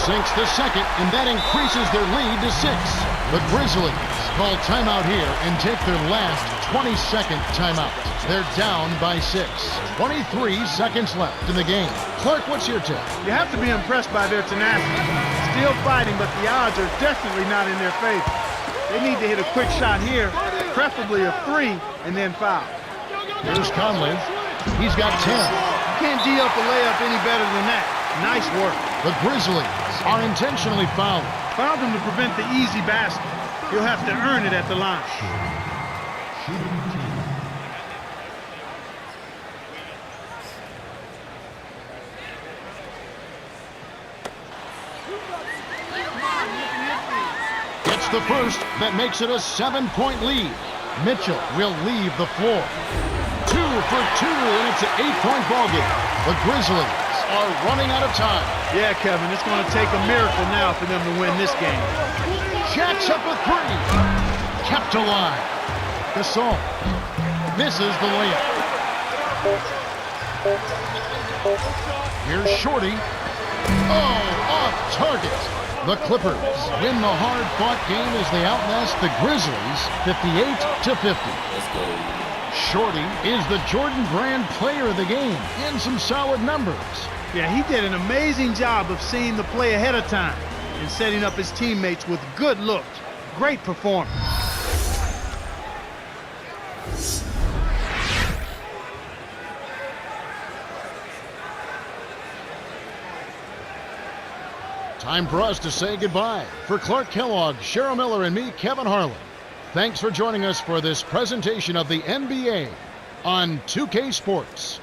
B: Sinks the second, and that increases their lead to 6. The Grizzlies call timeout here and take their last 22nd timeout. They're down by 6. 23 seconds left in the game. Clark, what's your tip?
C: You have to be impressed by their tenacity. Still fighting, but the odds are definitely not in their favor. They need to hit a quick shot here, preferably a 3, and then foul.
B: Here's Conley. He's got 10.
C: You can't D up a layup any better than that. Nice work.
B: The Grizzlies are intentionally fouling.
C: Fouled him to prevent the easy basket. He'll have to earn it at the line.
B: It's the first that makes it a 7-point lead. Mitchell will leave the floor. 2 for 2, and it's an 8-point ballgame. The Grizzlies are running out of time.
C: Yeah, Kevin, it's going to take a miracle now for them to win this game.
B: Jacks up a 3. Kept alive. Gasol misses the layup. Here's Shorty. Oh, off target. The Clippers win the hard-fought game as they outlast the Grizzlies 58-50.
A: Let's go.
B: Shorty is the Jordan Brand player of the game in some solid numbers.
C: Yeah, he did an amazing job of seeing the play ahead of time and setting up his teammates with good looks. Great performance.
B: Time for us to say goodbye. For Clark Kellogg, Cheryl Miller, and me, Kevin Harlan, thanks for joining us for this presentation of the NBA on 2K Sports.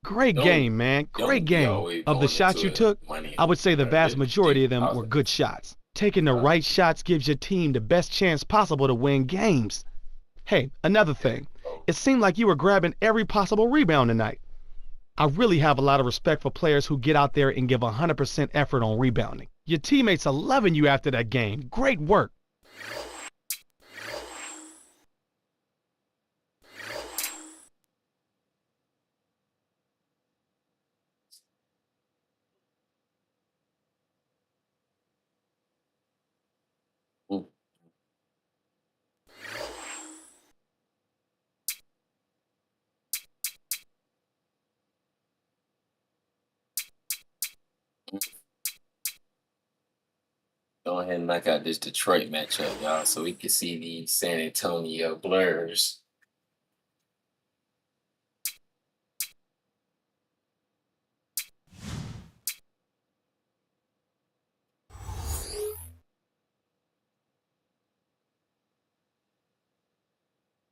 E: Great game, man. Great game. Of the shots you took, I would say the vast majority of them were good shots. Taking the right shots gives your team the best chance possible to win games. Hey, another thing. It seemed like you were grabbing every possible rebound tonight. I really have a lot of respect for players who get out there and give 100% effort on rebounding. Your teammates are loving you after that game. Great work.
A: Ooh. Go ahead and knock out this Detroit matchup, y'all, so we can see the San Antonio Blurs.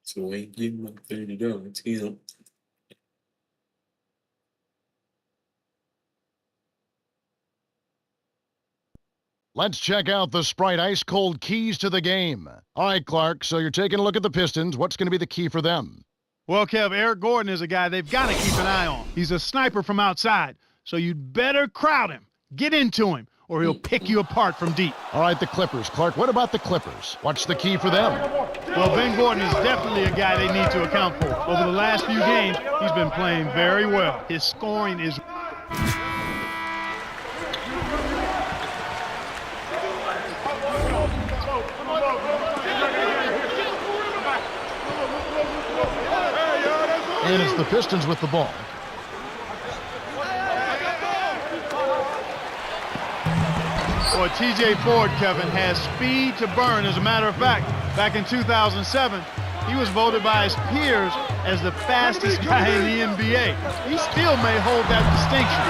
A: So I ain't getting my $30 till.
B: Let's check out the Sprite Ice Cold keys to the game. All right, Clark, so you're taking a look at the Pistons. What's going to be the key for them?
C: Well, Kev, Eric Gordon is a guy they've got to keep an eye on. He's a sniper from outside, so you'd better crowd him, get into him, or he'll pick you apart from deep.
B: All right, the Clippers. Clark, what about the Clippers? What's the key for them?
C: Well, Ben Gordon is definitely a guy they need to account for. Over the last few games, he's been playing very well. His scoring is...
B: And it's the Pistons with the ball.
C: Boy, TJ Ford, Kevin, has speed to burn. As a matter of fact, back in 2007, he was voted by his peers as the fastest guy in the NBA. He still may hold that distinction.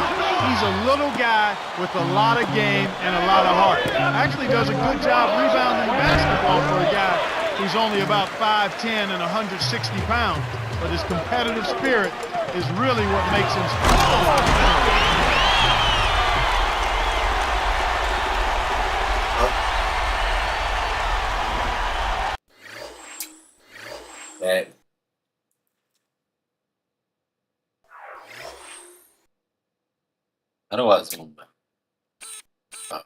C: He's a little guy with a lot of game and a lot of heart. Actually does a good job rebounding basketball for a guy who's only about 5'10" and 160 pounds. But his competitive spirit is really what makes him special.
A: That how do I zoom back? Oh.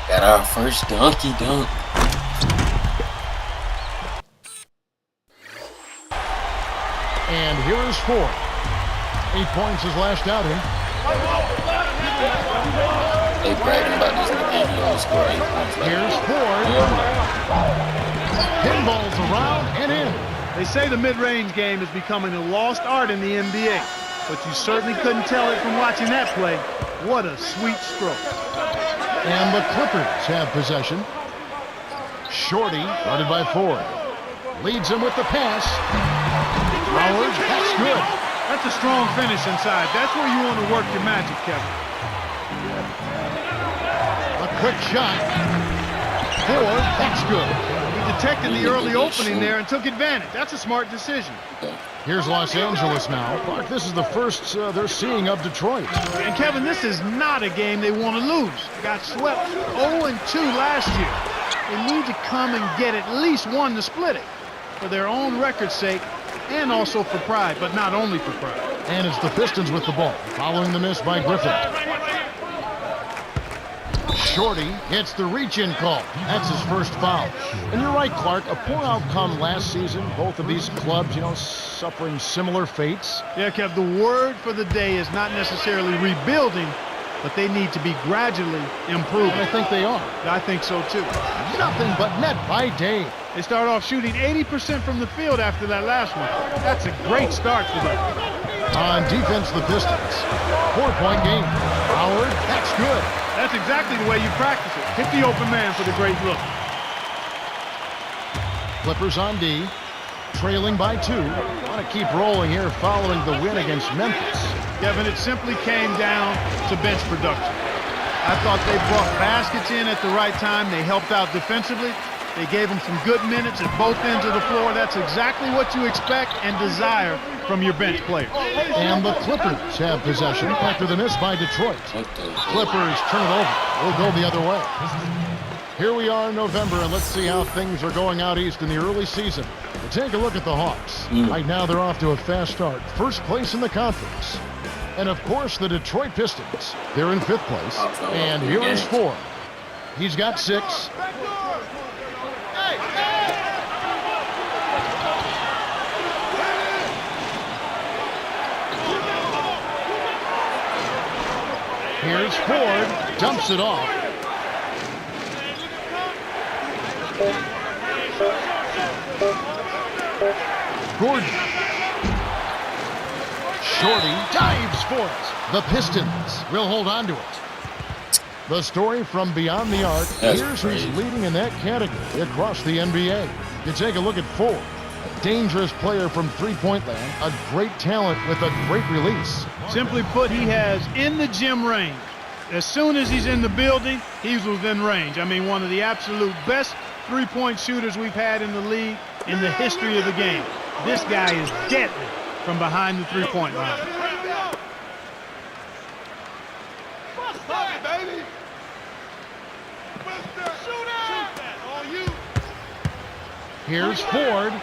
A: Got our first donkey dunk.
B: And here is Ford. 8 points his last outing.
A: They bragging about this nigga. He only scored 8 points.
B: Here's Ford. Pinballs around and in.
C: They say the mid-range game is becoming a lost art in the NBA, but you certainly couldn't tell it from watching that play. What a sweet stroke.
B: And the Clippers have possession. Shorty, guarded by Ford. Leads him with the pass. Howard, that's good.
C: That's a strong finish inside. That's where you want to work your magic, Kevin.
B: A quick shot. Ford, that's good.
C: He detected the early opening there and took advantage. That's a smart decision.
B: Here's Los Angeles now. Clark, this is the first they're seeing of Detroit.
C: And Kevin, this is not a game they want to lose. Got swept 0-2 last year. They need to come and get at least one to split it for their own record's sake and also for pride, but not only for pride.
B: And it's the Pistons with the ball, following the miss by Griffin. Shorty gets the reach-in call. That's his first foul. And you're right, Clark, a poor outcome last season. Both of these clubs, suffering similar fates.
C: Yeah, Kev, the word for the day is not necessarily rebuilding, but they need to be gradually improving.
B: I think they are.
C: I think so, too.
B: Nothing but net by Dave.
C: They start off shooting 80% from the field after that last one. That's a great start for them.
B: On defense, the Pistons. 4-point game. Howard, that's good.
C: That's exactly the way you practice it. Hit the open man for the great look.
B: Clippers on D. Trailing by 2. Want to keep rolling here following the win against Memphis.
C: Kevin, it simply came down to bench production. I thought they brought baskets in at the right time. They helped out defensively. They gave them some good minutes at both ends of the floor. That's exactly what you expect and desire from your bench players.
B: And the Clippers have possession after the miss by Detroit. Clippers turn it over. We'll go the other way. Here we are in November, and let's see how things are going out east in the early season. The Take a look at the Hawks. Right now, they're off to a fast start. First place in the conference. And, of course, the Detroit Pistons. They're in 5th place. And here is Ford. He's got 6. Here's Ford. Dumps it off. Gordon. Shorty dives for it. The Pistons will hold on to it. The story from beyond the arc. Here's who's leading in that category across the NBA. You take a look at Ford. A dangerous player from three-point land. A great talent with a great release.
C: Simply put, he has in the gym range. As soon as he's in the building, he's within range. I mean, one of the absolute best three-point shooters we've had in the league in the history of the game. This guy is deadly from behind the three-point line.
B: Here's Ford.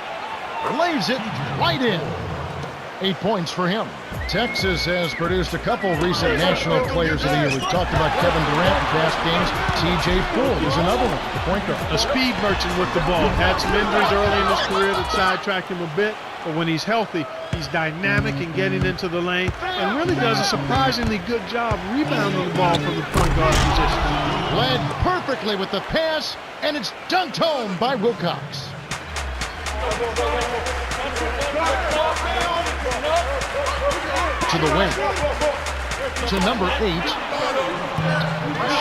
B: Lays it right in. 8 points for him. Texas has produced a couple recent National Players of the Year. We've talked about Kevin Durant in past games. T.J. Ford is another one, the point guard.
C: A speed merchant with the ball. Had some injuries early in his career that sidetracked him a bit, but when he's healthy, he's dynamic in getting into the lane and really does a surprisingly good job rebounding the ball from the point guard position.
B: Led perfectly with the pass, and it's dunked home by Wilcox. To the wing. To number 8.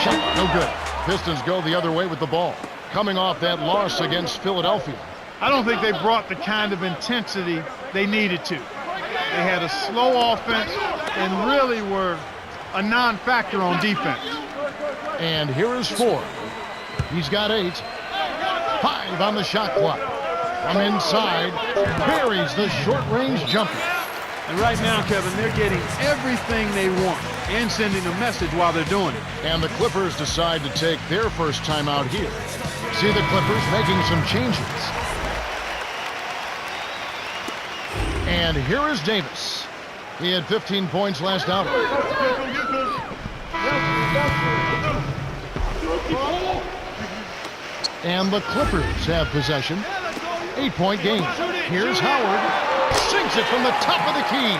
B: Shot no good. Pistons go the other way with the ball. Coming off that loss against Philadelphia.
C: I don't think they brought the kind of intensity they needed to. They had a slow offense and really were a non-factor on defense.
B: And here is Ford. He's got 8. 5 on the shot clock. From inside, buries the short-range jumper.
C: And right now, Kevin, they're getting everything they want and sending a message while they're doing it.
B: And the Clippers decide to take their first time out here. See the Clippers making some changes. And here is Davis. He had 15 points last outing. And the Clippers have possession. 8-point game. Here's Howard. Sinks it from the top of the key.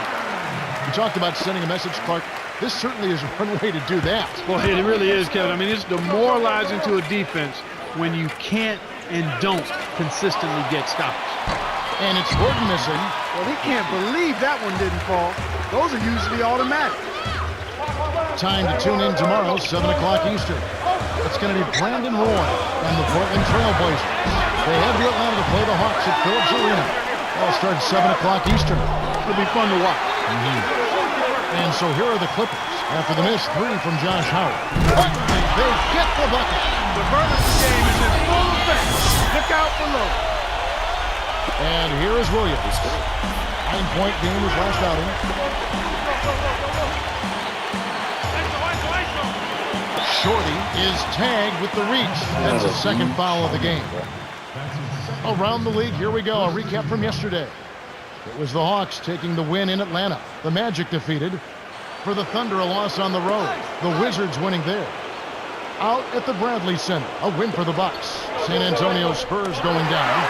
B: We talked about sending a message, Clark. This certainly is one way to do that.
C: Well, it really is, Kevin. I mean, it's demoralizing to a defense when you can't and don't consistently get stops.
B: And it's Gordon missing.
C: Well, he can't believe that one didn't fall. Those are usually automatic.
B: Time to tune in tomorrow, 7 o'clock Eastern. It's going to be Brandon Roy and the Portland Trailblazers. They head to Atlanta to play the Hawks at Phillips Arena. That'll start 7 o'clock Eastern.
C: It'll be fun to watch.
B: And so here are the Clippers after the missed 3 from Josh Howard. They get the bucket.
C: The vertical game is in full effect. Look out below.
B: And here is Williams. 9-point game his last outing. Shorty is tagged with the reach. That's the second foul of the game. Around the league, here we go. A recap from yesterday. It was the Hawks taking the win in Atlanta. The Magic defeated. For the Thunder, a loss on the road. The Wizards winning there. Out at the Bradley Center, a win for the Bucks. San Antonio Spurs going down.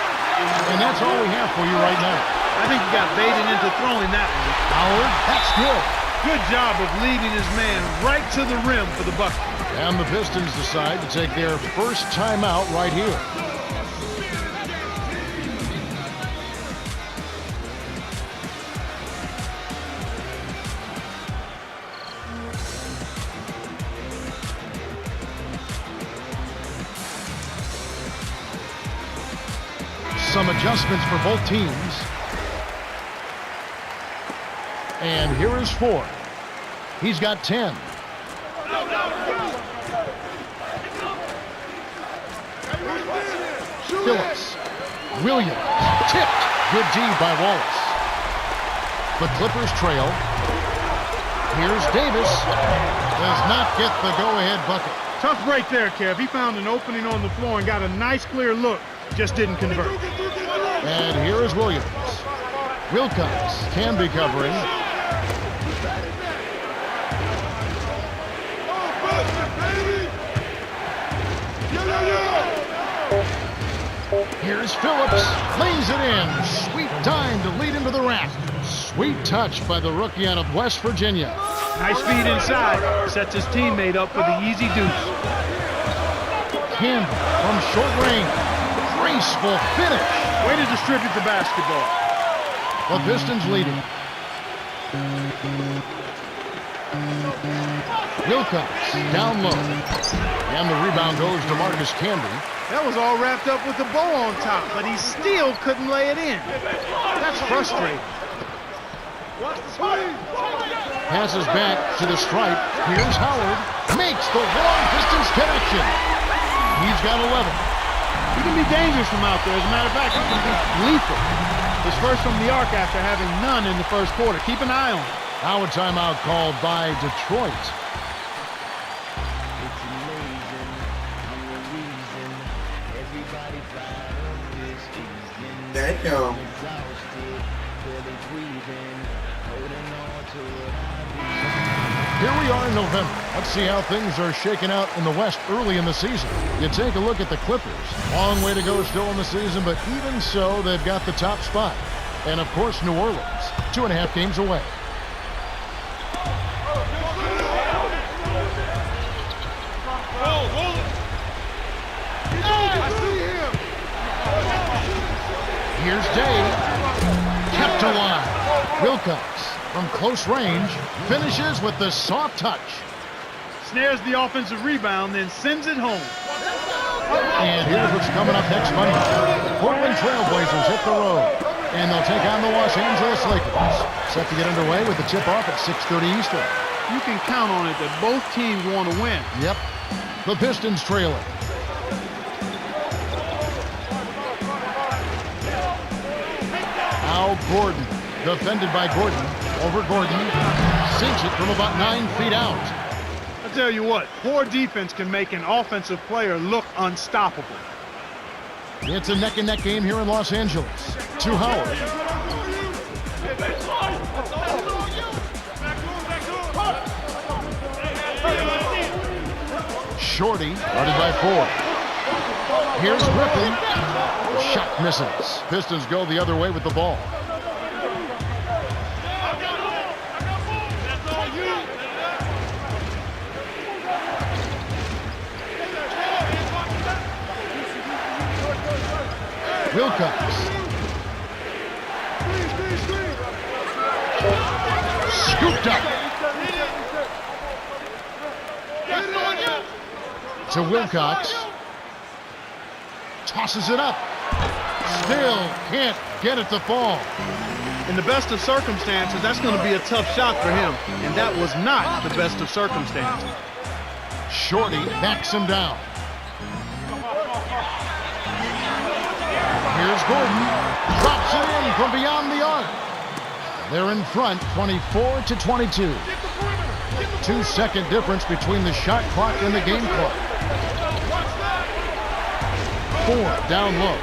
B: And that's all we have for you right now.
C: I think he got baited into throwing that one.
B: Howard, that's good.
C: Good job of leading his man right to the rim for the bucket.
B: And the Pistons decide to take their first timeout right here. Some adjustments for both teams. And here is Ford. He's got 10. Phillips. Williams. Tipped. Good D by Wallace. The Clippers trail. Here's Davis. Does not get the go-ahead bucket.
C: Tough break there, Kev. He found an opening on the floor and got a nice clear look Just didn't convert.
B: And here is Williams. Wilcox can be covering. Here's Phillips. Lays it in. Sweet dime to lead into the rack. Sweet touch by the rookie out of West Virginia.
C: Nice feed inside. Sets his teammate up for the easy deuce.
B: Campbell from short range. Graceful finish.
C: Way to distribute the basketball.
B: The Pistons leading. Wilcox down low. And the rebound goes to Marcus Camby.
C: That was all wrapped up with the bow on top, but he still couldn't lay it in. That's frustrating.
B: Passes back to the stripe. Here's Howard. Makes the long distance connection. He's got 11.
C: He can be dangerous from out there. As a matter of fact, he can be lethal. His first from the arc after having none in the first quarter. Keep an eye on him.
B: Now a timeout called by Detroit.
F: Damn.
B: Here we are in November. Let's see how things are shaking out in the West early in the season. You take a look at the Clippers. Long way to go still in the season, but even so, they've got the top spot. And of course, New Orleans, 2.5 games away. Here's Day. Kept alive. Wilcox from close range finishes with the soft touch.
C: Snares the offensive rebound, then sends it home.
B: And here's what's coming up next Monday. The Portland Trailblazers hit the road, and they'll take on the Los Angeles Lakers. Set to get underway with the tip-off at 6:30 Eastern.
C: You can count on it that both teams want to win.
B: Yep. The Pistons trailing. Now Gordon. Defended by Gordon. Over Gordon. Sinks it from about 9 feet out.
C: I tell you what, poor defense can make an offensive player look unstoppable.
B: It's a neck-and-neck game here in Los Angeles. To Howard. Shorty, guarded by 4. Here's Griffin. The shot misses. Pistons go the other way with the ball. Wilcox. Scooped up. To Wilcox. Tosses it up. Still can't get it to fall.
C: In the best of circumstances, that's going to be a tough shot for him. And that was not the best of circumstances.
B: Shorty backs him down. Here's Gordon. Drops it in from beyond the arc. They're in front, 24-22. 2-second difference between the shot clock and the game clock. 4 down low.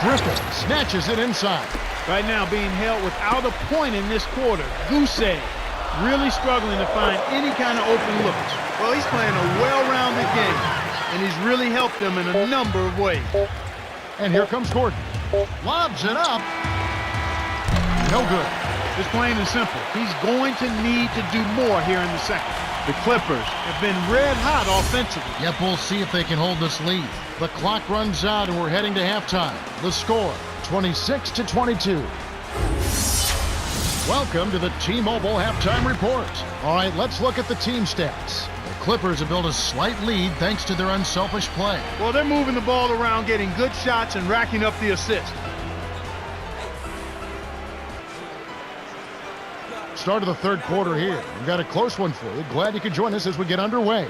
B: Griffin snatches it inside.
C: Right now being held without a point in this quarter. Goose egg. Really struggling to find any kind of open looks. Well, he's playing a well-rounded game, and he's really helped them in a number of ways.
B: And here comes Gordon. Lobs it up. No good.
C: It's plain and simple. He's going to need to do more here in the second. The Clippers have been red hot offensively.
B: Yep, we'll see if they can hold this lead. The clock runs out and we're heading to halftime. The score, 26-22. Welcome to the T-Mobile Halftime Report. All right, let's look at the team stats. The Clippers have built a slight lead thanks to their unselfish play.
C: Well, they're moving the ball around, getting good shots, and racking up the assists.
B: Start of the third quarter here. We've got a close one for you. Glad you could join us as we get underway.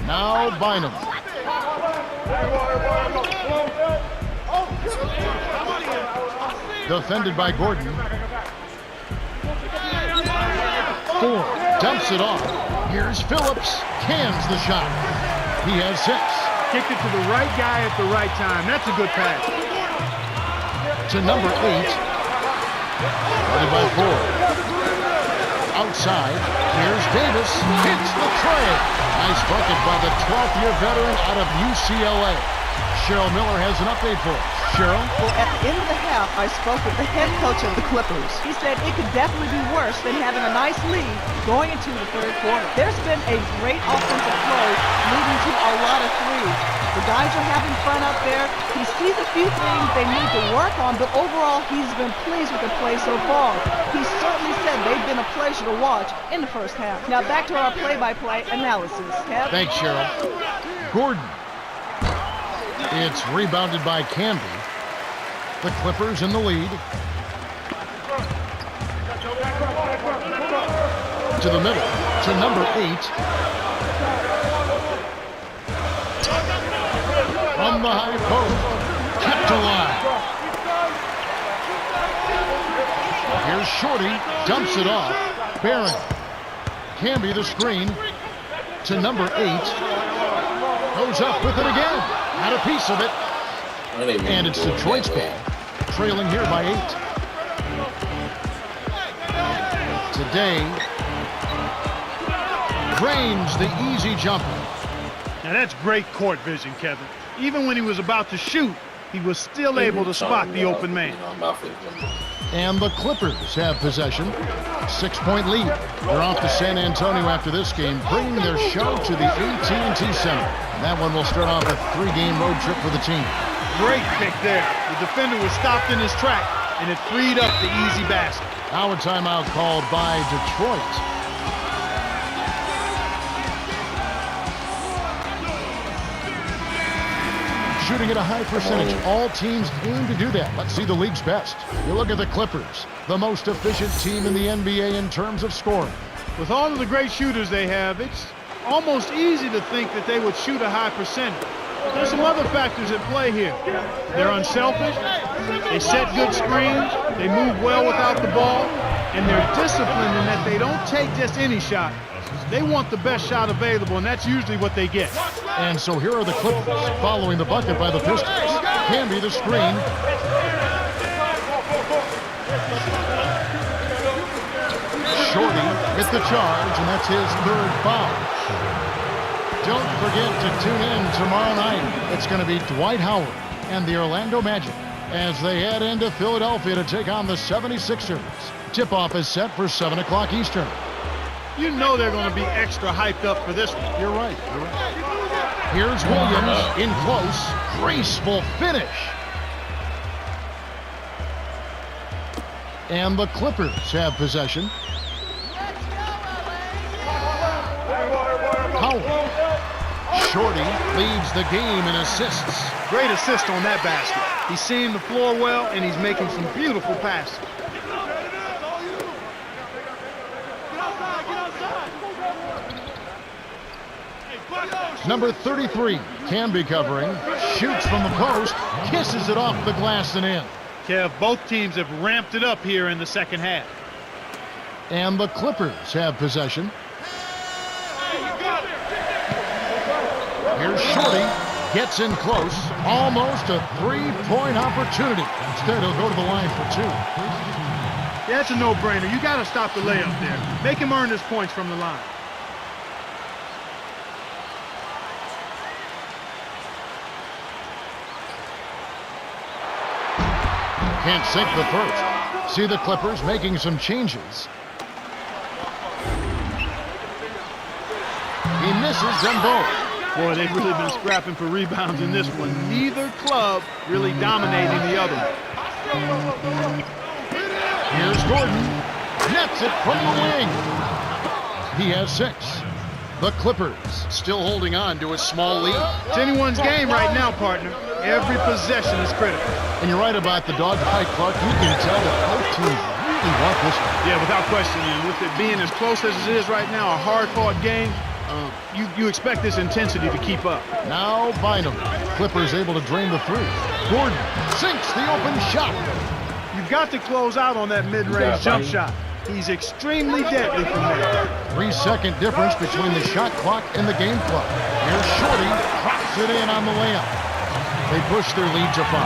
B: Now Bynum. Defended by Gordon. Ford dumps it off. Here's Phillips. Cans the shot. He has 6.
C: Kicked it to the right guy at the right time. That's a good pass.
B: To number 8. Guarded by Ford. Outside. Here's Davis. Hits the tray. Nice bucket by the 12th-year veteran out of UCLA. Cheryl Miller has an update for us. Cheryl?
D: Well, at the end of the half, I spoke with the head coach of the Clippers. He said it could definitely be worse than having a nice lead going into the third quarter. There's been a great offensive flow leading to a lot of threes. The guys are having fun up there. He sees a few things they need to work on, but overall, he's been pleased with the play so far. He certainly said they've been a pleasure to watch in the first half. Now back to our play-by-play analysis. Kev?
B: Thanks, Cheryl. Gordon. It's rebounded by Camby. The Clippers in the lead. To the middle. To number 8. From the high post. Kept alive. Here's Shorty. Dumps it off. Barron. Camby the screen. To number 8. Goes up with it again. Had a piece of it. And it's Detroit's ball. Trailing here by 8. Today, drains the easy jumper.
C: Now that's great court vision, Kevin. Even when he was about to shoot, he was still able to spot the open man.
B: And the Clippers have possession. 6-point lead. They're off to San Antonio after this game, bringing their show to the AT&T Center. That one will start off a 3-game road trip for the team.
C: Great pick there. The defender was stopped in his track, and it freed up the easy basket.
B: Now a timeout called by Detroit. Shooting at a high percentage. All teams aim to do that. Let's see the league's best. You look at the Clippers, the most efficient team in the NBA in terms of scoring.
C: With all of the great shooters they have, it's almost easy to think that they would shoot a high percentage. There's some other factors at play here. They're unselfish, they set good screens, they move well without the ball, and they're disciplined in that they don't take just any shot. They want the best shot available, and that's usually what they get.
B: And so here are the Clippers following the bucket by the Pistons. Camby the screen. Shorty with the charge, and that's his 3rd foul. Don't forget to tune in tomorrow night. It's going to be Dwight Howard and the Orlando Magic as they head into Philadelphia to take on the 76ers. Tip-off is set for 7 o'clock Eastern.
C: You know they're going to be extra hyped up for this one.
B: You're right. Here's Williams in close. Graceful finish. And the Clippers have possession. Howard. Shorty leads the game in assists.
C: Great assist on that basket. He's seeing the floor well, and he's making some beautiful passes.
B: Number 33 can be covering. Shoots from the post. Kisses it off the glass and in.
C: Kev, both teams have ramped it up here in the second half.
B: And the Clippers have possession. Here's Shorty. Gets in close. Almost a 3-point opportunity. Instead, he'll go to the line for 2.
C: Yeah, it's a no-brainer. You got to stop the layup there. Make him earn his points from the line.
B: Can't sink the first. See the Clippers making some changes. He misses them both.
C: Boy, they've really been scrapping for rebounds in this one. Neither club really dominating the other one.
B: Here's Gordon. Nets it from the wing. He has 6. The Clippers still holding on to a small lead.
C: It's anyone's game right now, partner. Every possession is critical.
B: And you're right about the dogfight, Clark. You can tell that both teams really want this one.
C: Yeah, without question. And with it being as close as it is right now, a hard-fought game, you expect this intensity to keep up.
B: Now Bynum. Clippers able to drain the 3. Gordon sinks the open shot.
C: You You've got to close out on that mid-range jump shot. He's extremely deadly from there.
B: 3-second difference between the shot clock and the game clock. Here's Shorty, drops it in on the layup. They push their lead to 5.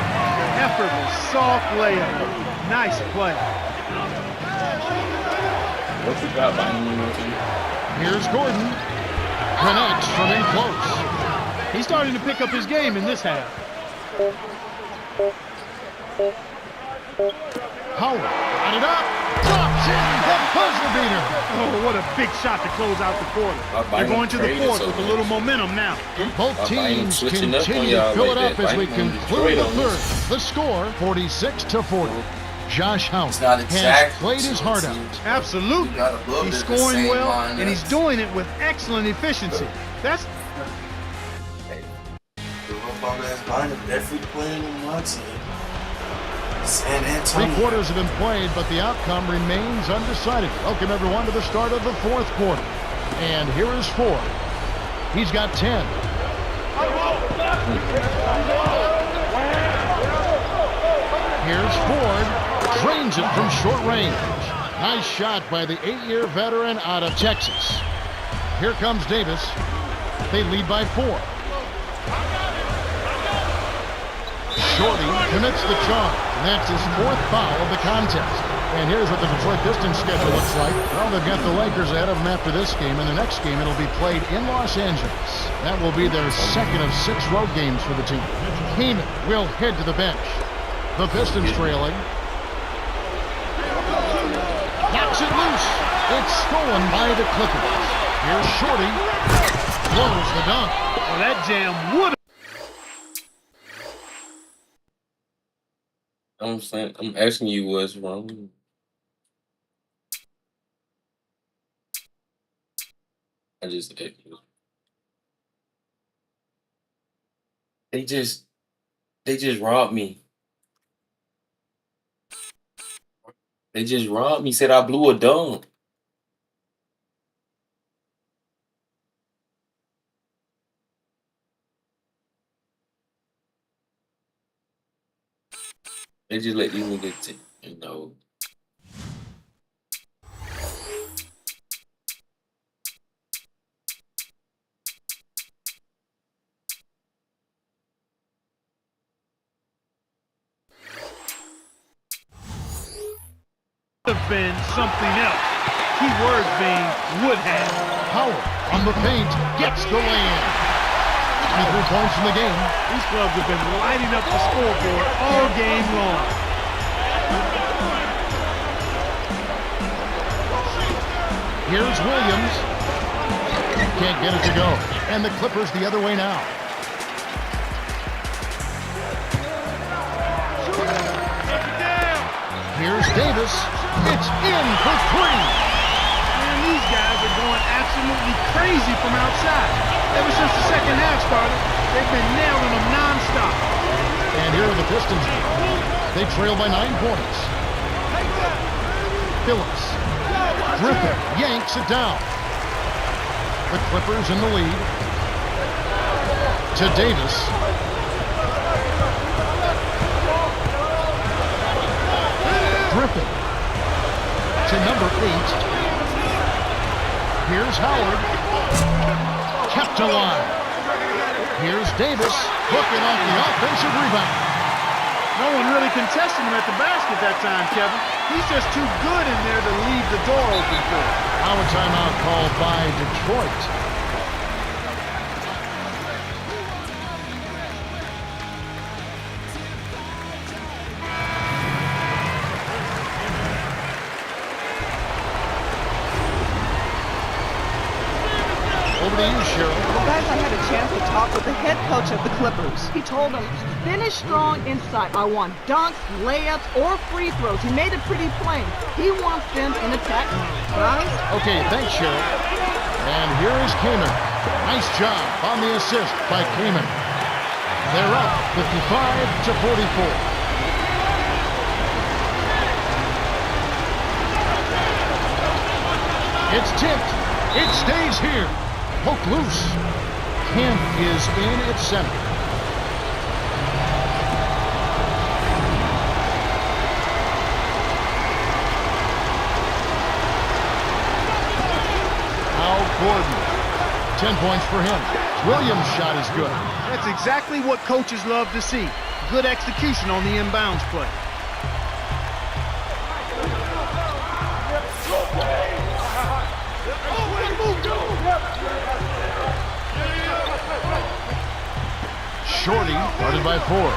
C: Effortless, soft layup. Nice play.
A: What's the drop by him?
B: Here's Gordon. Connects from in close.
C: He's starting to pick up his game in this half.
B: Howard got it up. Drops in the buzzer beater.
C: Oh, what a big shot to close out the quarter. They're going to the fourth with a little momentum now.
B: Both teams continue to fill it up as we conclude the third. The score, 46-40. Josh Howard has played his heart out.
C: Absolutely. He's scoring well, and he's doing it with excellent efficiency. That's
F: definitely playing in my team. San
B: 3
F: Antonio.
B: quarters have been played, but the outcome remains undecided. Welcome everyone to the start of the 4th quarter. And here is Ford. He's got 10. Here's Ford. Drains it from short range. Nice shot by the 8-year veteran out of Texas. Here comes Davis. They lead by 4. Shorty commits the charge. And that's his 4th foul of the contest. And here's what the Detroit Pistons schedule looks like. Well, they've got the Lakers ahead of them after this game. And the next game, it'll be played in Los Angeles. That will be their 2nd of 6 road games for the team. Heyman will head to the bench. The Pistons trailing. Knocks it loose. It's stolen by the Clippers. Here's Shorty. Blows the dunk.
C: well, that jam would.
A: I'm saying, I'm asking you what's wrong. I just they just robbed me. They just robbed me. Said I blew a dunk. They just let these niggas take,
C: Have been something else. Key words being would have.
B: Howard on the paint gets the lay-in. 23 points in the game.
C: These clubs have been lighting up the scoreboard all game long.
B: Here's Williams. Can't get it to go. And the Clippers the other way now. Here's Davis. It's in for 3.
C: Man, these guys are going absolutely crazy from outside. Ever since the second half started, they've been nailing them nonstop.
B: And here are the Pistons. They trail by 9 points. Phillips. Griffin yanks it down. The Clippers in the lead. To Davis. Griffin. To number 8. Here's Howard. Kept alive. Here's Davis hooking off the offensive rebound.
C: No one really contested him at the basket that time, Kevin. He's just too good in there to leave the door open for him.
B: Now a timeout called by Detroit. Over to you, Cheryl.
D: Well, guys, I had a chance to talk with the head coach of the Clippers. He told them, finish strong inside. I want dunks, layups, or free throws. He made it pretty plain. He wants them in attack mode. Guys?
B: Okay, thanks, Cheryl. And here is Kamen. Nice job on the assist by Kamen. They're up 55-44. It's tipped. It stays here. Poke loose. Kemp is in at center. Gordon. 10 points for him. Williams' shot is good.
C: That's exactly what coaches love to see. Good execution on the inbounds play.
B: Shorty guarded by Ford.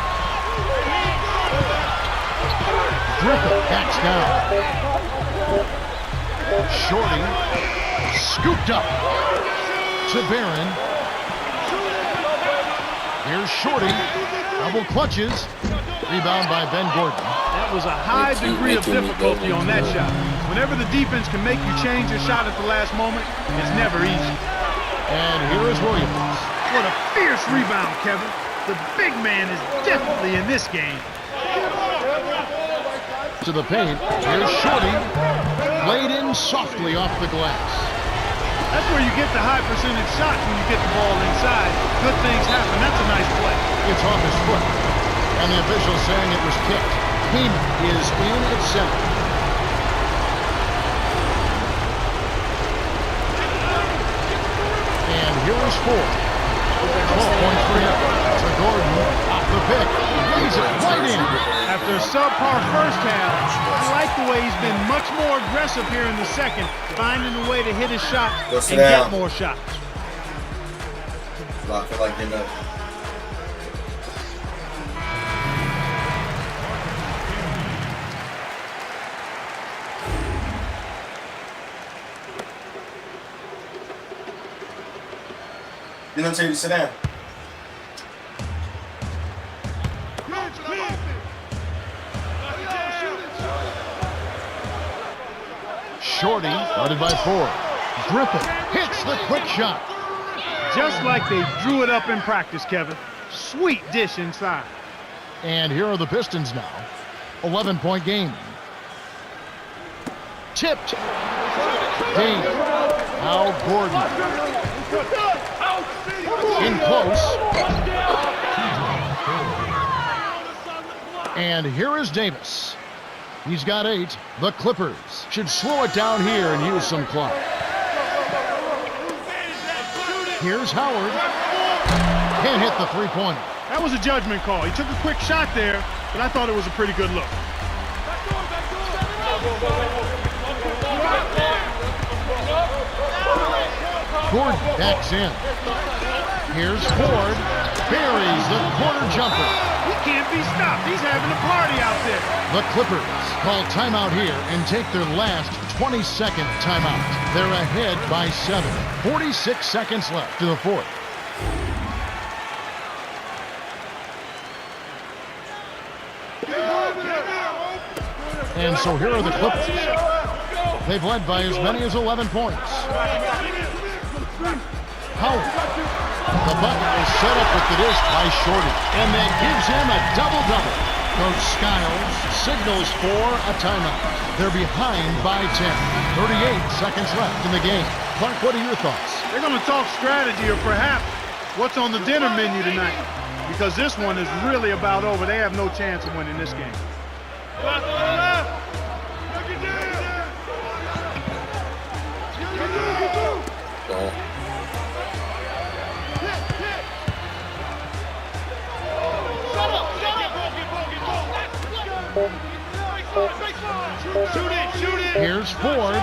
B: Griffith backs down. Shorty scooped up to Barron. Here's Shorty. Double clutches. Rebound by Ben Gordon.
C: That was a high degree of difficulty on that shot. Whenever the defense can make you change your shot at the last moment, it's never easy.
B: And here is Williams.
C: What a fierce rebound, Kevin. The big man is definitely in this game.
B: To the paint. Here's Shorty. Laid in softly off the glass.
C: That's where you get the high percentage shots when you get the ball inside. Good things happen. That's a nice play.
B: It's off his foot. And the official saying it was kicked. Heyman is in at center. And here is Ford. 12 points for him. To Gordon. Off the pick. Lays it right in.
C: After a subpar first half, I like the way he's been much more aggressive here in the second, finding a way to hit his shot and get more shots.
F: I feel like getting up. You don't tell you to sit down.
B: Shorty, guarded by Ford. Griffith hits the quick shot.
C: Just like they drew it up in practice, Kevin. Sweet dish inside.
B: And here are the Pistons now. 11-point game. Tipped. Dane. Now Gordon. In close. And here is Davis. He's got 8. The Clippers should slow it down here and use some clock. Here's Howard. Can't hit the three-pointer.
C: That was a judgment call. He took a quick shot there, but I thought it was a pretty good look.
B: Gordon backs in. Here's Ford. Buries the corner jumper.
C: He can't be stopped. He's having a party out there.
B: The Clippers call timeout here and take their last 20-second timeout. They're ahead by 7. 46 seconds left to the fourth. And so here are the Clippers. They've led by as many as 11 points. Howard. The bucket is set up with the dish by Shorty. And that gives him a double-double. Coach Skiles signals for a timeout. They're behind by 10. 38 seconds left in the game. Clark, what are your thoughts?
C: They're going to talk strategy or perhaps what's on the dinner menu tonight. Because this one is really about over. They have no chance of winning this game.
B: Here's Ford.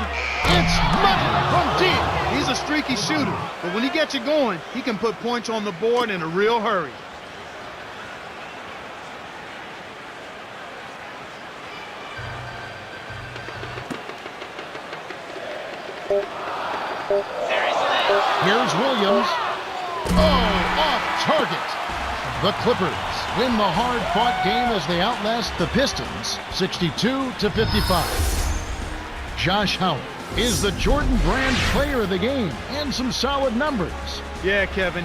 B: It's money from deep.
C: He's a streaky shooter, but when he gets you going, he can put points on the board in a real hurry.
B: Here's Williams. Oh, off target. The Clippers win the hard-fought game as they outlast the Pistons 62-55. Josh Howard is the Jordan Brand player of the game and some solid numbers.
C: Yeah, Kevin,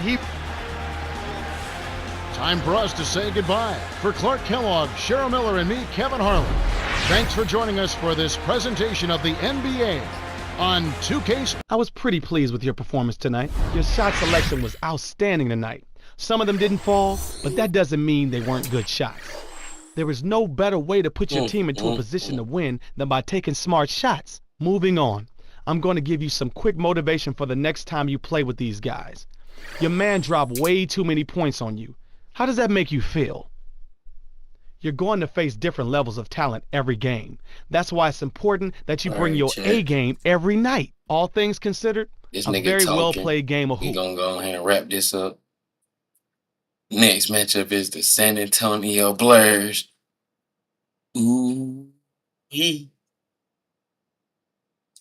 B: Time for us to say goodbye. For Clark Kellogg, Cheryl Miller, and me, Kevin Harlan, thanks for joining us for this presentation of the NBA on 2K.
E: I was pretty pleased with your performance tonight. Your shot selection was outstanding tonight. Some of them didn't fall, but that doesn't mean they weren't good shots. There is no better way to put your team into a position to win than by taking smart shots. Moving on. I'm going to give you some quick motivation for the next time you play with these guys. Your man dropped way too many points on you. How does that make you feel? You're going to face different levels of talent every game. That's why it's important that you bring
A: Alright,
E: your
A: check.
E: A game every night. All things considered,
A: This
E: a
A: nigga
E: very
A: talking.
E: well played game of
A: We
E: hoop.
A: gonna go ahead and wrap this up. Next matchup is the San Antonio Blurs. Ooh, he.